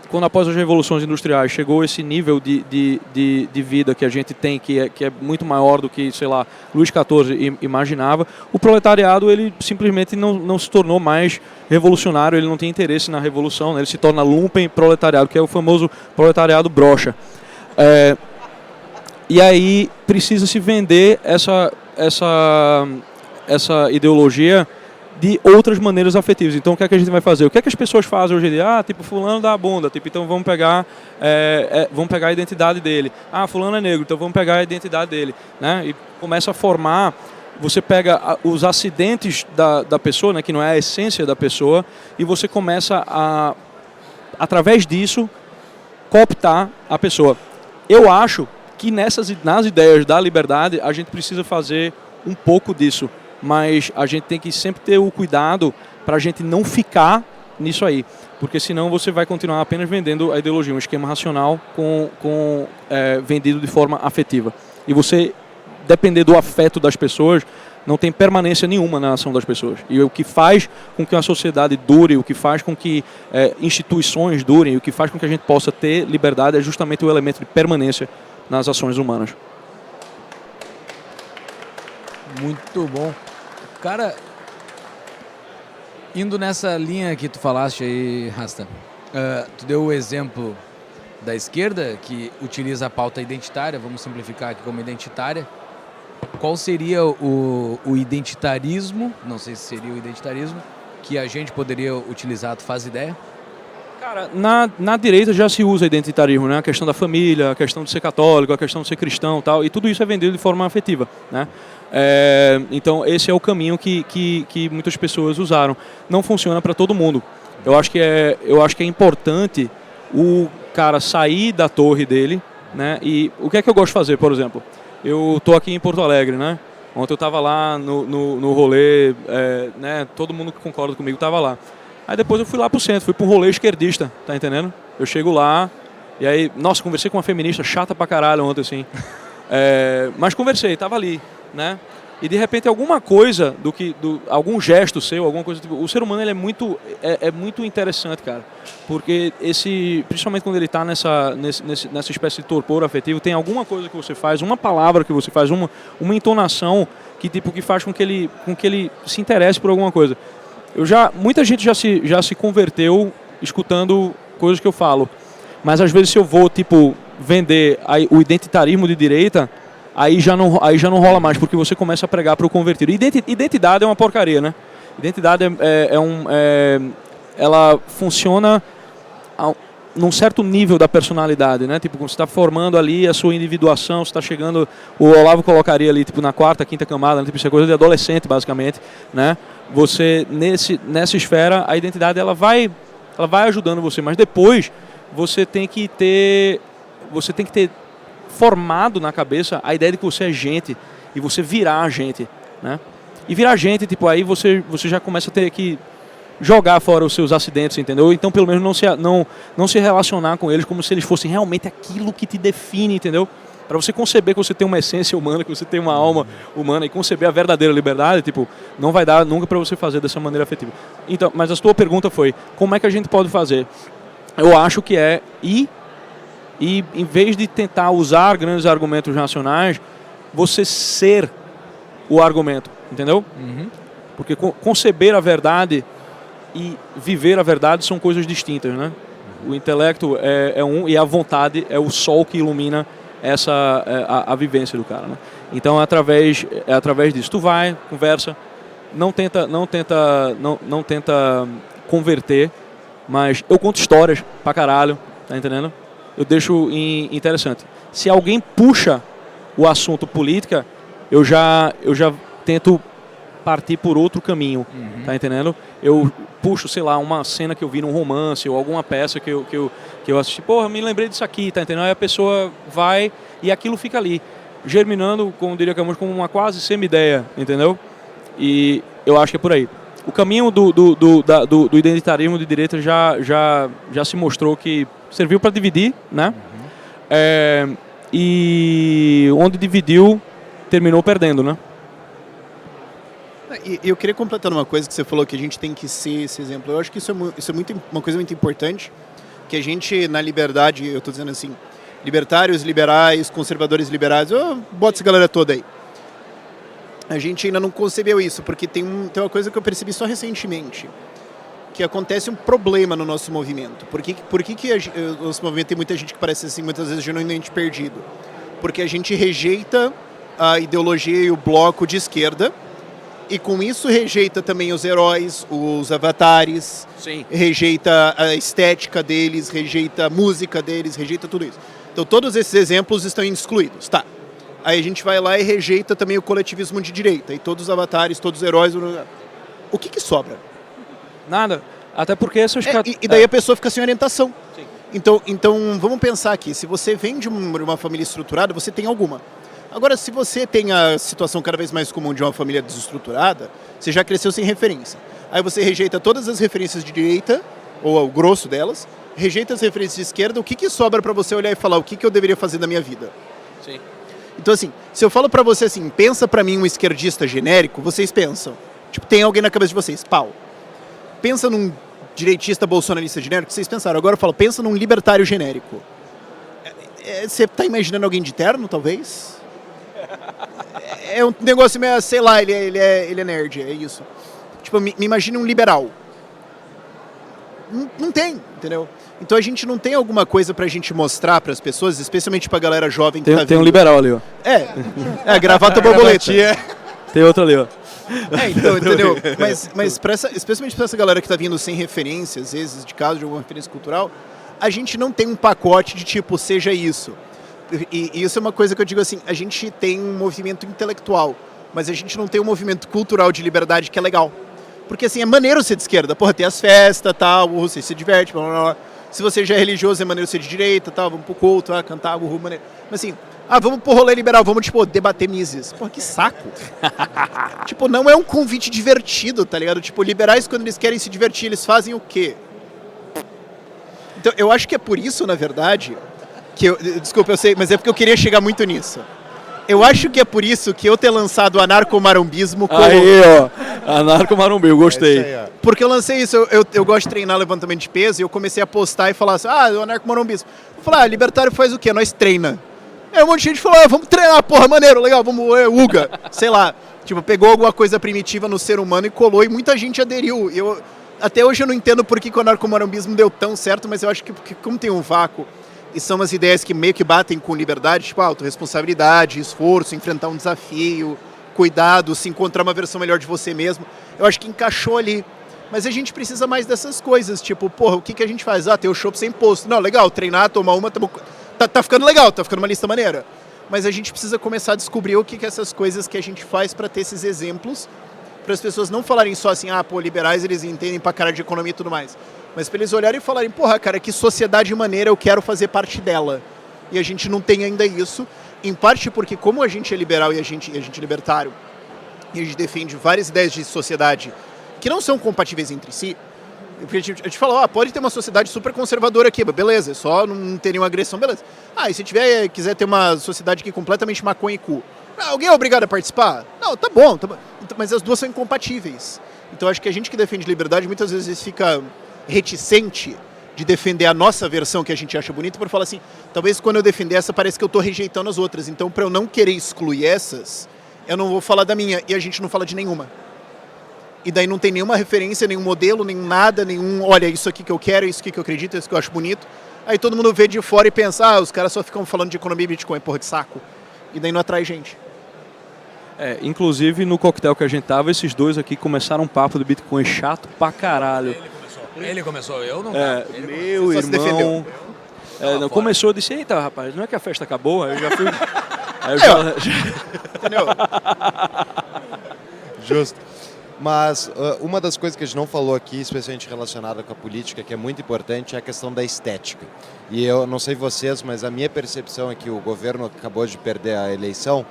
quando após as revoluções industriais chegou esse nível de vida que a gente tem, que é muito maior do que, sei lá, Luís XIV imaginava, o proletariado, ele simplesmente não se tornou mais revolucionário, ele não tem interesse na revolução, né? Ele se torna lumpen proletariado, que é o famoso proletariado broxa. E aí precisa se vender essa ideologia de outras maneiras afetivas. Então, o que é que a gente vai fazer? O que é que as pessoas fazem hoje em dia? Tipo, fulano dá a bunda, tipo, então vamos pegar a identidade dele. Fulano é negro, então vamos pegar a identidade dele, né? E começa a formar, você pega os acidentes da pessoa, né, que não é a essência da pessoa, e você começa a, através disso, cooptar a pessoa. Eu acho que nas ideias da liberdade, a gente precisa fazer um pouco disso, mas a gente tem que sempre ter o cuidado para a gente não ficar nisso aí, porque senão você vai continuar apenas vendendo a ideologia, um esquema racional vendido de forma afetiva. E você, depender do afeto das pessoas, não tem permanência nenhuma na ação das pessoas. E o que faz com que uma sociedade dure, o que faz com que instituições durem, o que faz com que a gente possa ter liberdade é justamente o elemento de permanência nas ações humanas. Muito bom. Cara, indo nessa linha que tu falaste aí, Rasta, tu deu o exemplo da esquerda, que utiliza a pauta identitária, vamos simplificar aqui como identitária. Qual seria o identitarismo, não sei se seria o identitarismo, que a gente poderia utilizar? Tu faz ideia? Cara, na direita já se usa identitarismo, né? A questão da família, a questão de ser católico, a questão de ser cristão e tal, e tudo isso é vendido de forma afetiva, né? Então esse é o caminho que muitas pessoas usaram. Não funciona para todo mundo. Eu acho que é importante o cara sair da torre dele, né? E o que é que eu gosto de fazer, por exemplo? Eu estou aqui em Porto Alegre, né? Ontem eu estava lá no rolê, né? Todo mundo que concorda comigo estava lá. Aí depois eu fui lá pro centro, fui pro rolê esquerdista, tá entendendo? Eu chego lá, e aí, nossa, conversei com uma feminista chata pra caralho ontem, assim. Mas conversei, tava ali, né? E de repente alguma coisa, algum gesto seu, alguma coisa, tipo, o ser humano ele é muito interessante, cara. Porque principalmente quando ele está nessa espécie de torpor afetivo, tem alguma coisa que você faz, uma palavra que você faz, uma entonação que faz com que ele se interesse por alguma coisa. Muita gente já se converteu escutando coisas que eu falo. Mas às vezes se eu vou vender o identitarismo de direita, aí já não rola mais, porque você começa a pregar para o convertido. Identidade é uma porcaria, né? Identidade ela funciona num certo nível da personalidade, né? Quando você está formando ali a sua individuação, você está chegando, o Olavo colocaria ali na quarta, quinta camada, né? Isso é coisa de adolescente, basicamente, né? você nessa esfera, a identidade ela vai ajudando você, mas depois você tem que ter formado na cabeça a ideia de que você é gente e você virar gente, né? E virar gente, tipo, aí você já começa a ter que jogar fora os seus acidentes, entendeu? Então, pelo menos não se relacionar com eles como se eles fossem realmente aquilo que te define, entendeu? Para você conceber que você tem uma essência humana, que você tem uma alma humana e conceber a verdadeira liberdade, tipo, não vai dar nunca para você fazer dessa maneira afetiva. Então, mas a sua pergunta foi, como é que a gente pode fazer? Eu acho que é ir e, em vez de tentar usar grandes argumentos racionais, você ser o argumento, entendeu? Porque conceber a verdade e viver a verdade são coisas distintas, né? O intelecto é um e a vontade é o sol que ilumina a vivência do cara, né? Então é através disso. Tu vai, conversa, não tenta converter, mas eu conto histórias pra caralho, tá entendendo? Eu deixo interessante. Se alguém puxa o assunto política, eu já tento partir por outro caminho, tá entendendo? Eu puxo, sei lá, uma cena que eu vi num romance ou alguma peça que eu assisti, porra, me lembrei disso aqui, tá entendendo? Aí a pessoa vai e aquilo fica ali, germinando, como diria Camus, como uma quase semi-ideia, entendeu? E eu acho que é por aí. O caminho do identitarismo de direita já se mostrou que serviu para dividir, né? E onde dividiu, terminou perdendo, né? E eu queria completar uma coisa que você falou, que a gente tem que ser esse exemplo. Eu acho que isso é uma coisa muito importante, que a gente, na liberdade, eu estou dizendo assim, libertários, liberais, conservadores liberais, eu boto essa galera toda aí. A gente ainda não concebeu isso, porque tem uma coisa que eu percebi só recentemente, que acontece um problema no nosso movimento. Por que o nosso movimento tem muita gente que parece assim, muitas vezes genuinamente perdido? Porque a gente rejeita a ideologia e o bloco de esquerda, e com isso rejeita também os heróis, os avatares, Sim. Rejeita a estética deles, rejeita a música deles, rejeita tudo isso. Então todos esses exemplos estão excluídos, tá? Aí a gente vai lá e rejeita também o coletivismo de direita, e todos os avatares, todos os heróis. O que sobra? Nada. Até porque essas... E daí a pessoa fica sem orientação. Sim. Então vamos pensar aqui, se você vem de uma família estruturada, você tem alguma. Agora, se você tem a situação cada vez mais comum de uma família desestruturada, você já cresceu sem referência. Aí você rejeita todas as referências de direita, ou o grosso delas, rejeita as referências de esquerda, o que sobra para você olhar e falar o que eu deveria fazer na minha vida? Sim. Então, assim, se eu falo para você assim, pensa para mim um esquerdista genérico, vocês pensam. Tipo, tem alguém na cabeça de vocês, pau. Pensa num direitista bolsonarista genérico, vocês pensaram. Agora eu falo, pensa num libertário genérico. Você tá imaginando alguém de terno, talvez? É um negócio meio, sei lá, ele é nerd, é isso. Tipo, me imagine um liberal. Não tem, entendeu? Então a gente não tem alguma coisa pra gente mostrar pras pessoas, especialmente pra galera jovem que tá vindo. Tem um liberal ali, ó. Gravata borboleta. Tem outro ali, ó. Então, entendeu? Mas especialmente pra essa galera que tá vindo sem referência, às vezes, de caso de alguma referência cultural, a gente não tem um pacote de tipo, seja isso. E isso é uma coisa que eu digo assim, a gente tem um movimento intelectual, mas a gente não tem um movimento cultural de liberdade que é legal. Porque assim, é maneiro ser de esquerda, porra, tem as festas, tal, você se diverte, blá, blá, blá. Se você já é religioso, é maneiro ser de direita, tal, vamos pro culto, cantar, maneiro. Mas assim, vamos pro rolê liberal, vamos, tipo, debater Mises. Porra, que saco. Tipo, não é um convite divertido, tá ligado? Tipo, liberais, quando eles querem se divertir, eles fazem o quê? Então, eu acho que é por isso, na verdade, desculpa, eu sei, mas é porque eu queria chegar muito nisso. Eu acho que é por isso que eu ter lançado o anarcomarombismo como... Aí, ó, anarcomarombismo, gostei. Porque eu lancei isso, eu gosto de treinar levantamento de peso e eu comecei a postar e falar assim, o anarcomarombismo. Eu falei, libertário faz o quê? Nós treina. Aí um monte de gente falou, vamos treinar, porra, maneiro, legal, vamos, Uga, sei lá. Tipo, pegou alguma coisa primitiva no ser humano e colou e muita gente aderiu. Até hoje eu não entendo por que o anarcomarombismo deu tão certo, mas eu acho que como tem um vácuo, e são umas ideias que meio que batem com liberdade, tipo autorresponsabilidade, esforço, enfrentar um desafio, cuidado, se encontrar uma versão melhor de você mesmo. Eu acho que encaixou ali. Mas a gente precisa mais dessas coisas, tipo, porra, o que a gente faz? Ter o chopp sem imposto. Não, legal, treinar, tomar uma, tá ficando legal, tá ficando uma lista maneira. Mas a gente precisa começar a descobrir o que essas coisas que a gente faz para ter esses exemplos para as pessoas não falarem só assim, liberais eles entendem pra caralho de economia e tudo mais. Mas para eles olharem e falarem, porra, cara, que sociedade maneira, eu quero fazer parte dela. E a gente não tem ainda isso, em parte porque como a gente é liberal e a gente é libertário, e a gente defende várias ideias de sociedade que não são compatíveis entre si, porque a gente fala, pode ter uma sociedade super conservadora aqui, beleza, só não ter nenhuma agressão, beleza. E se quiser ter uma sociedade aqui completamente maconha e cu, alguém é obrigado a participar? Não, tá bom. Mas as duas são incompatíveis. Então acho que a gente que defende liberdade muitas vezes fica reticente de defender a nossa versão que a gente acha bonita, por falar assim, talvez quando eu defender essa parece que eu estou rejeitando as outras. Então para eu não querer excluir essas, eu não vou falar da minha, e a gente não fala de nenhuma. E daí não tem nenhuma referência, nenhum modelo, nenhum nada, olha, isso aqui que eu quero, isso aqui que eu acredito, isso que eu acho bonito. Aí todo mundo vê de fora e pensa, os caras só ficam falando de economia e Bitcoin, porra de saco. E daí não atrai gente. Inclusive no coquetel que a gente tava, esses dois aqui começaram um papo do Bitcoin chato pra caralho. Ele começou, eu não. Meu irmão. Não começou, eu disse, eita rapaz, não é que a festa acabou? Aí eu já fui. Aí eu já... Entendeu? Justo. Mas uma das coisas que a gente não falou aqui, especialmente relacionada com a política, que é muito importante, é a questão da estética. E eu não sei vocês, mas a minha percepção é que o governo acabou de perder a eleição,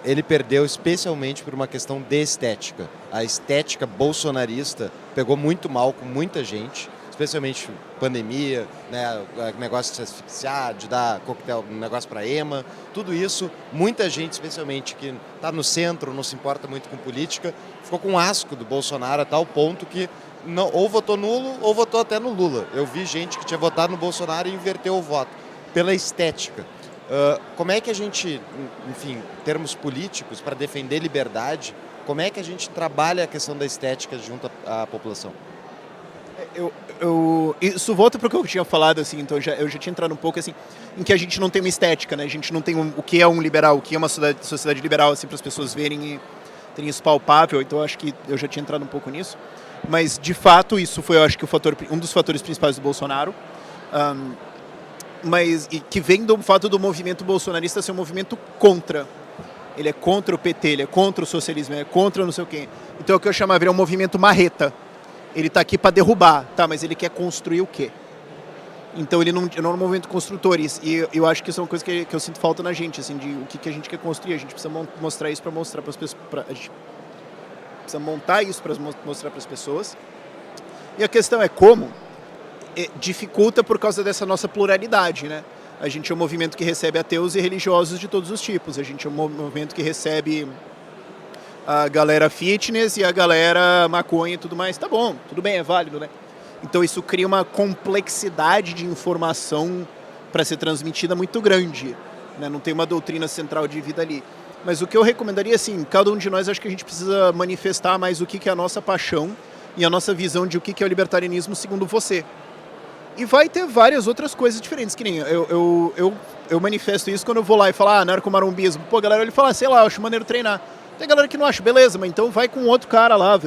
ele perdeu especialmente por uma questão de estética. A estética bolsonarista pegou muito mal com muita gente, especialmente pandemia, né, negócio de se asfixiar, de dar coquetel, negócio para EMA, tudo isso, muita gente, especialmente que está no centro, não se importa muito com política, ficou com asco do Bolsonaro a tal ponto que não, ou votou nulo ou votou até no Lula. Eu vi gente que tinha votado no Bolsonaro e inverteu o voto pela estética. Como é que a gente, enfim, termos políticos, para defender liberdade, como é que a gente trabalha a questão da estética junto à população? Isso volta para o que eu tinha falado, assim, então eu já tinha entrado um pouco assim, em que a gente não tem uma estética, né? A gente não tem o que é um liberal, o que é uma sociedade liberal, assim, para as pessoas verem e terem isso palpável, então eu acho que eu já tinha entrado um pouco nisso. Mas, de fato, isso foi, eu acho que um dos fatores principais do Bolsonaro, e que vem do fato do movimento bolsonarista ser um movimento contra. Ele é contra o PT, ele é contra o socialismo, ele é contra não sei o quê. Então, é o que eu chamaria um movimento marreta. Ele está aqui para derrubar, mas ele quer construir o quê? Então ele não é um movimento construtor, e eu acho que isso é uma coisa que eu sinto falta na gente, assim, de o que a gente quer construir. A gente precisa mostrar isso para mostrar para as pessoas, a gente precisa montar isso para mostrar para as pessoas. E a questão é como dificulta por causa dessa nossa pluralidade, né? A gente é um movimento que recebe ateus e religiosos de todos os tipos. A gente é um movimento que recebe a galera fitness e a galera maconha e tudo mais. Tá bom, tudo bem, é válido, né? Então isso cria uma complexidade de informação para ser transmitida muito grande, né? Não tem uma doutrina central de vida ali. Mas o que eu recomendaria, assim, cada um de nós, acho que a gente precisa manifestar mais o que é a nossa paixão e a nossa visão de o que é o libertarianismo segundo você. E vai ter várias outras coisas diferentes, que nem eu manifesto isso quando eu vou lá e falo, narcomarombismo. Pô, a galera, ele fala, sei lá, eu acho maneiro treinar. Tem galera que não acha, beleza, mas então vai com outro cara lá.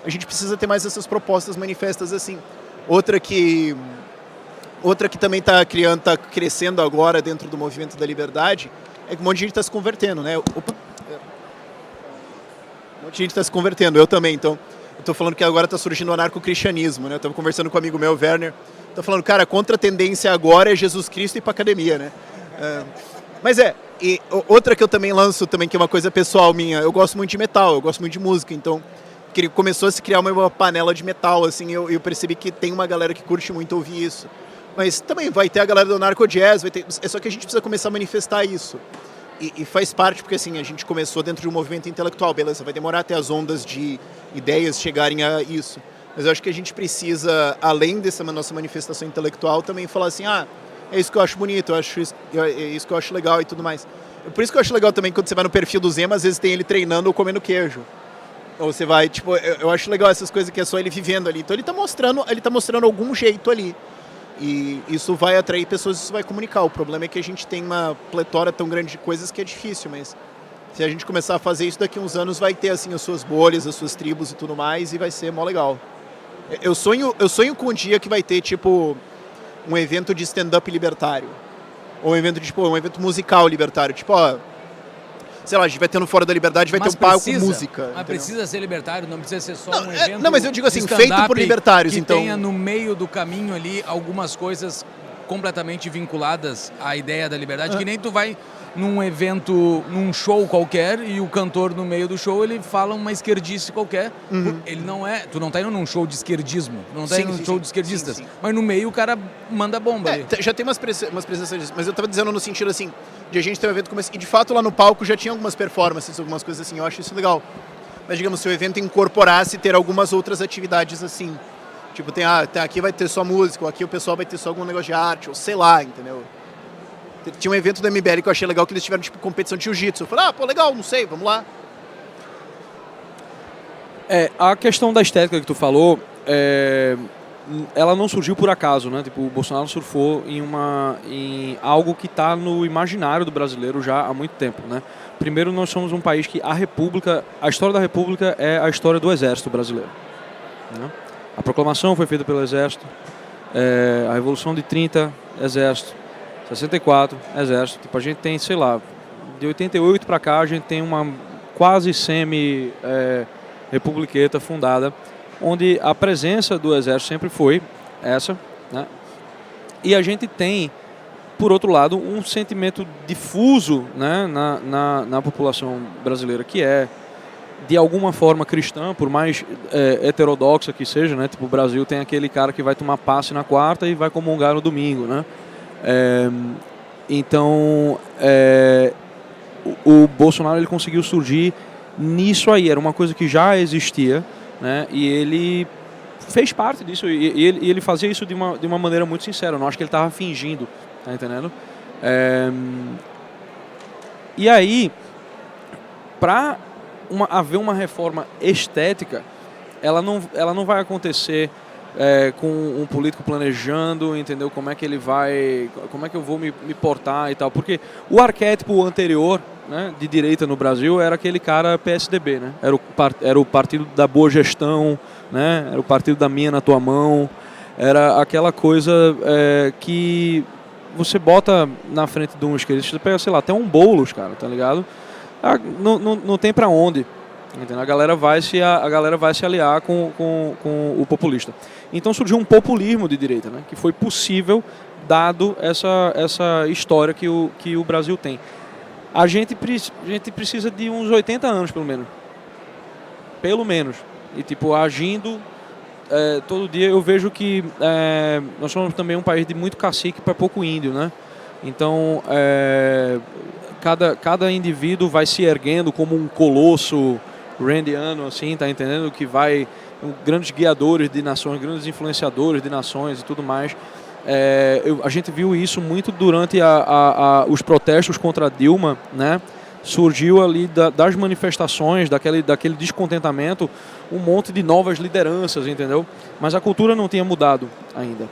A gente precisa ter mais essas propostas manifestas assim. Outra que também está crescendo agora dentro do movimento da liberdade é que um monte de gente está se convertendo, né? Um monte de gente está se convertendo, eu também. Então, eu estou falando que agora está surgindo o anarco-cristianismo, né? Eu estava conversando com um amigo meu, Werner. Estou falando, cara, a contra-tendência agora é Jesus Cristo ir para academia, né? Mas e outra que eu também lanço, também, que é uma coisa pessoal minha, eu gosto muito de metal, eu gosto muito de música, então começou a se criar uma panela de metal, assim, eu percebi que tem uma galera que curte muito ouvir isso. Mas também vai ter a galera do narco-jazz, é só que a gente precisa começar a manifestar isso. E faz parte, porque assim, a gente começou dentro de um movimento intelectual, beleza, vai demorar até as ondas de ideias chegarem a isso. Mas eu acho que a gente precisa, além dessa nossa manifestação intelectual, também falar assim, é isso que eu acho bonito, é isso que eu acho legal e tudo mais. Por isso que eu acho legal também quando você vai no perfil do Zema, às vezes tem ele treinando ou comendo queijo. Ou você vai, tipo, eu acho legal essas coisas que é só ele vivendo ali. Então ele tá mostrando algum jeito ali. E isso vai atrair pessoas, isso vai comunicar. O problema é que a gente tem uma pletora tão grande de coisas que é difícil, mas se a gente começar a fazer isso daqui a uns anos, vai ter assim as suas bolhas, as suas tribos e tudo mais, e vai ser mó legal. Eu sonho com um dia que vai ter, tipo, um evento de stand-up libertário. Ou um evento musical libertário. Tipo, sei lá, a gente vai ter no Fora da Liberdade, vai ter um palco com música. Mas precisa ser libertário, não precisa ser só Não, um evento. não, mas eu digo assim, de feito por libertários, que então. tenha no meio do caminho ali algumas coisas completamente vinculadas à ideia da liberdade, que nem tu vai num evento, num show qualquer, e o cantor no meio do show, ele fala uma esquerdice qualquer. Ele não é... Tu não tá indo num show de esquerdismo, tu não tá indo num show de esquerdistas. Sim. Mas no meio o cara manda bomba ali. Já tem umas presenças disso, mas eu tava dizendo no sentido assim, de a gente ter um evento como esse, e de fato lá no palco já tinha algumas performances, algumas coisas assim, eu acho isso legal. Mas digamos, se o evento incorporasse ter algumas outras atividades assim, tipo, aqui vai ter só música, ou aqui o pessoal vai ter só algum negócio de arte, ou sei lá, entendeu? Tinha um evento da MBL que eu achei legal, que eles tiveram tipo competição de jiu-jitsu. Eu falei, pô, legal, não sei, vamos lá. A questão da estética que tu falou, ela não surgiu por acaso, né? Tipo, o Bolsonaro surfou em algo que está no imaginário do brasileiro já há muito tempo, né? Primeiro, nós somos um país que a história da República é a história do Exército brasileiro, né? A proclamação foi feita pelo Exército, a Revolução de 30, Exército, 64, Exército. Tipo, a gente tem, sei lá, de 88 para cá, a gente tem uma quase semi-republiqueta fundada, onde a presença do Exército sempre foi essa, né? E a gente tem, por outro lado, um sentimento difuso, né, na população brasileira, que é, de alguma forma, cristã, por mais heterodoxa que seja, né? Tipo, o Brasil tem aquele cara que vai tomar passe na quarta e vai comungar no domingo, né? Então, o Bolsonaro, ele conseguiu surgir nisso aí, era uma coisa que já existia, né? E ele fez parte disso, e ele fazia isso de uma maneira muito sincera. Eu não acho que ele estava fingindo, tá entendendo? E aí, para haver uma reforma estética, ela não vai acontecer com um político planejando, entendeu? Como é que eu vou me portar e tal, porque o arquétipo anterior, né, de direita no Brasil era aquele cara PSDB, né? Era o partido da boa gestão, né? Era o partido da minha na tua mão, era aquela coisa que você bota na frente de um esquerdista, você pega, sei lá, até um Boulos, cara, tá ligado? Não tem pra onde. Entendeu? A galera vai se aliar com o populista. Então surgiu um populismo de direita, né? Que foi possível dado essa história que o Brasil tem. A gente precisa de uns 80 anos, pelo menos. Pelo menos. E tipo, agindo todo dia, eu vejo que nós somos também um país de muito cacique para pouco índio, né? Então, cada indivíduo vai se erguendo como um colosso randiano, assim, tá entendendo? Que vai, grandes guiadores de nações, grandes influenciadores de nações e tudo mais. A gente viu isso muito durante os protestos contra a Dilma, né? Surgiu ali das manifestações, daquele descontentamento, um monte de novas lideranças, entendeu? Mas a cultura não tinha mudado ainda.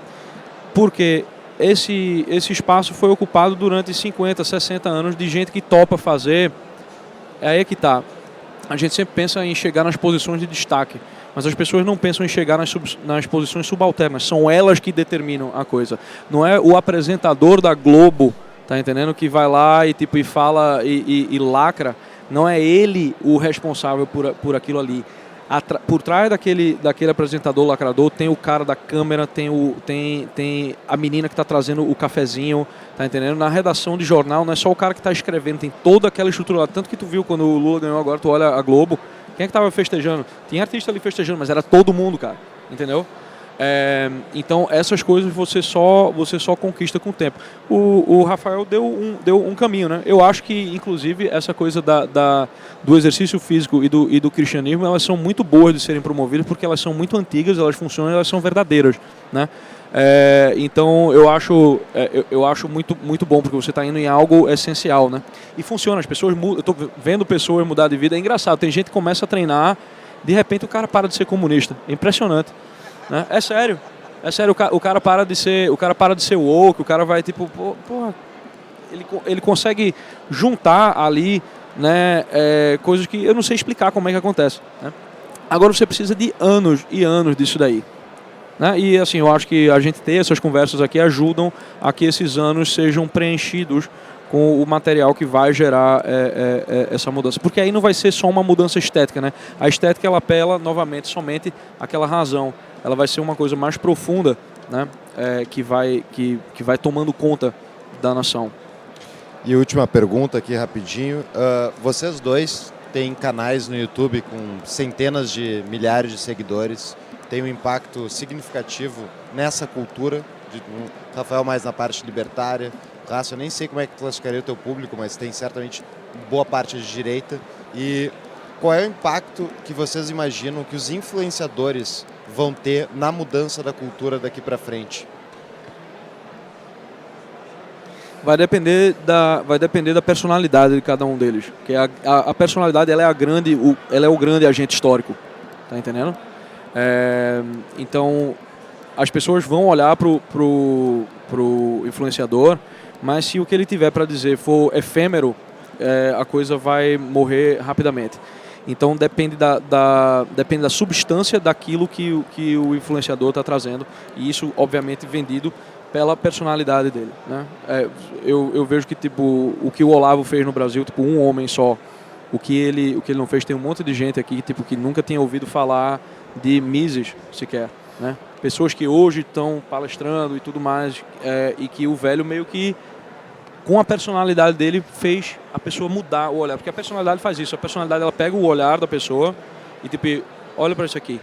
Porque esse espaço foi ocupado durante 50, 60 anos de gente que topa fazer. É aí que tá. A gente sempre pensa em chegar nas posições de destaque, mas as pessoas não pensam em chegar nas posições subalternas. São elas que determinam a coisa. Não é o apresentador da Globo, tá entendendo? Que vai lá e fala e lacra. Não é ele o responsável por aquilo ali. Por trás daquele apresentador lacrador tem o cara da câmera, tem a menina que está trazendo o cafezinho, tá entendendo? Na redação de jornal não é só o cara que está escrevendo, tem toda aquela estrutura lá. Tanto que tu viu quando o Lula ganhou agora, tu olha a Globo, quem é que estava festejando? Tinha artista ali festejando, mas era todo mundo, cara, entendeu? Então essas coisas você só conquista com o tempo. O Rafael deu um caminho, né? Eu acho que inclusive essa coisa do exercício físico e do cristianismo, elas são muito boas de serem promovidas porque elas são muito antigas, elas funcionam, elas são verdadeiras, né? Então eu acho muito, muito bom, porque você está indo em algo essencial, né? E funciona, as pessoas mudam. Eu estou vendo pessoas mudar de vida, é engraçado, tem gente que começa a treinar, de repente o cara para de ser comunista, é impressionante, né? É sério, o cara para de ser woke, o cara vai tipo, porra, ele consegue juntar ali, né, coisas que eu não sei explicar como é que acontece, né? Agora você precisa de anos e anos disso daí, né? E assim, eu acho que a gente ter essas conversas aqui ajudam a que esses anos sejam preenchidos com o material que vai gerar essa mudança. Porque aí não vai ser só uma mudança estética, né? A estética ela apela novamente somente àquela razão. Ela vai ser uma coisa mais profunda, né? Que vai tomando conta da nação. E última pergunta aqui rapidinho. Vocês dois têm canais no YouTube com centenas de milhares de seguidores, tem um impacto significativo nessa cultura. Rafael mais na parte libertária, Raça, eu nem sei como é que classificaria o teu público, mas tem certamente boa parte de direita. E qual é o impacto que vocês imaginam que os influenciadores vão ter na mudança da cultura daqui para frente? Vai depender da personalidade de cada um deles. Porque a personalidade ela é o grande agente histórico. Tá entendendo? Então, as pessoas vão olhar pro influenciador, mas se o que ele tiver para dizer for efêmero, a coisa vai morrer rapidamente. Então depende da substância daquilo que o influenciador está trazendo, e isso obviamente vendido pela personalidade dele, né? Eu vejo que tipo o que o Olavo fez no Brasil, tipo um homem só, o que ele não fez, tem um monte de gente aqui tipo que nunca tinha ouvido falar de Mises sequer, né? Pessoas que hoje estão palestrando e tudo mais, e que o velho meio que com a personalidade dele fez a pessoa mudar o olhar, porque a personalidade faz isso. A personalidade ela pega o olhar da pessoa e tipo, olha para isso aqui.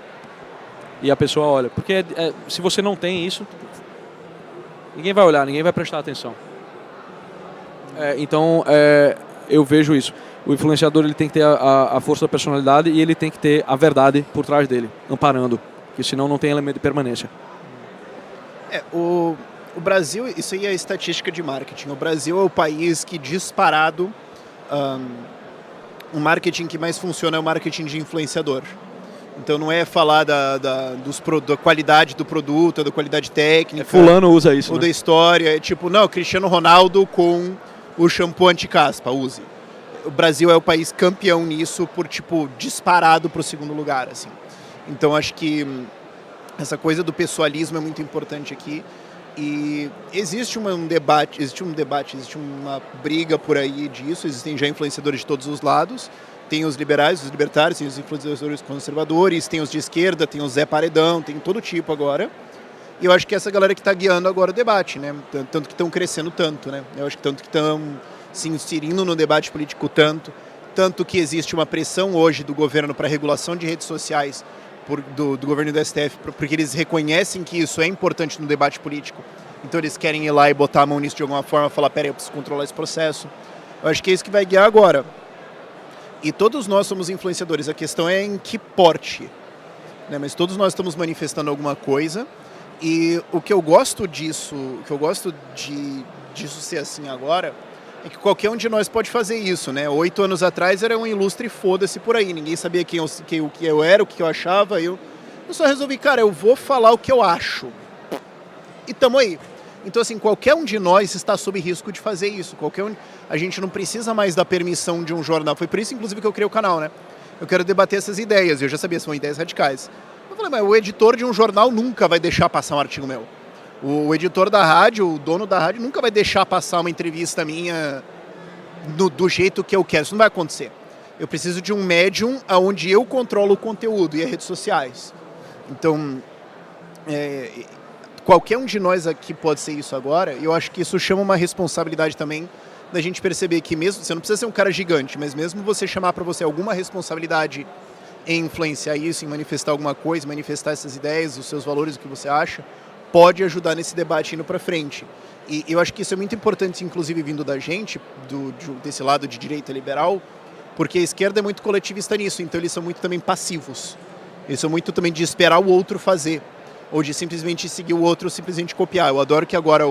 E a pessoa olha, porque se você não tem isso, ninguém vai olhar, ninguém vai prestar atenção. Então, eu vejo isso. O influenciador ele tem que ter a força da personalidade e ele tem que ter a verdade por trás dele, amparando, porque senão não tem elemento de permanência. O Brasil, isso aí é estatística de marketing. O Brasil é o país que disparado, o marketing que mais funciona é o marketing de influenciador. Então não é falar da qualidade do produto, da qualidade técnica. Fulano usa isso, ou né? da história. É tipo, não, Cristiano Ronaldo com o shampoo anti-caspa, use. O Brasil é o país campeão nisso por, tipo, disparado para o segundo lugar, assim. Então acho que essa coisa do pessoalismo é muito importante aqui. E existe um debate, existe uma briga por aí disso, existem já influenciadores de todos os lados, tem os liberais, os libertários, tem os influenciadores conservadores, tem os de esquerda, tem o Zé Paredão, tem todo tipo agora. E eu acho que essa galera que está guiando agora o debate, né? Tanto que estão crescendo tanto, né? Eu acho que tanto que estão se inserindo no debate político tanto que existe uma pressão hoje do governo para regulação de redes sociais, do governo do STF, porque eles reconhecem que isso é importante no debate político. Então eles querem ir lá e botar a mão nisso de alguma forma, falar, peraí, eu preciso controlar esse processo. Eu acho que é isso que vai guiar agora. E todos nós somos influenciadores, a questão é em que porte, né? Mas todos nós estamos manifestando alguma coisa, e o que eu gosto disso, disso ser assim agora, é que qualquer um de nós pode fazer isso, né? 8 anos atrás era um ilustre foda-se por aí, ninguém sabia o que eu era, o que eu achava, eu só resolvi, cara, eu vou falar o que eu acho. E tamo aí. Então, assim, qualquer um de nós está sob risco de fazer isso. A gente não precisa mais da permissão de um jornal. Foi por isso, inclusive, que eu criei o canal, né? Eu quero debater essas ideias, eu já sabia, são ideias radicais. Eu falei, mas o editor de um jornal nunca vai deixar passar um artigo meu. O editor da rádio, o dono da rádio, nunca vai deixar passar uma entrevista minha do jeito que eu quero. Isso não vai acontecer. Eu preciso de um médium onde eu controlo o conteúdo e as redes sociais. Então, qualquer um de nós aqui pode ser isso agora, e eu acho que isso chama uma responsabilidade também da gente perceber que mesmo, você não precisa ser um cara gigante, mas mesmo você chamar para você alguma responsabilidade em influenciar isso, em manifestar alguma coisa, manifestar essas ideias, os seus valores, o que você acha, pode ajudar nesse debate indo para frente. E eu acho que isso é muito importante, inclusive vindo da gente, desse lado de direita liberal, porque a esquerda é muito coletivista nisso, então eles são muito também passivos. Eles são muito também de esperar o outro fazer, ou de simplesmente seguir o outro, simplesmente copiar. Eu adoro que agora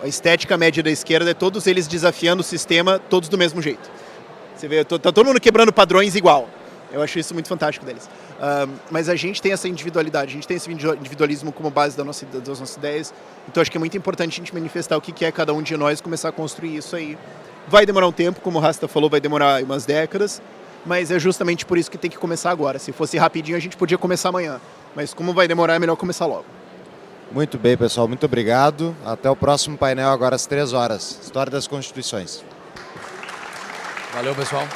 a estética média da esquerda é todos eles desafiando o sistema, todos do mesmo jeito. Você vê, tá todo mundo quebrando padrões igual. Eu acho isso muito fantástico deles. Mas a gente tem essa individualidade, a gente tem esse individualismo como base das nossas ideias. Então acho que é muito importante a gente manifestar o que é cada um de nós, começar a construir isso aí. Vai demorar um tempo, como o Rasta falou, vai demorar umas décadas, mas é justamente por isso que tem que começar agora. Se fosse rapidinho, a gente podia começar amanhã. Mas como vai demorar, é melhor começar logo. Muito bem, pessoal. Muito obrigado. Até o próximo painel, agora às 3 horas. História das Constituições. Valeu, pessoal.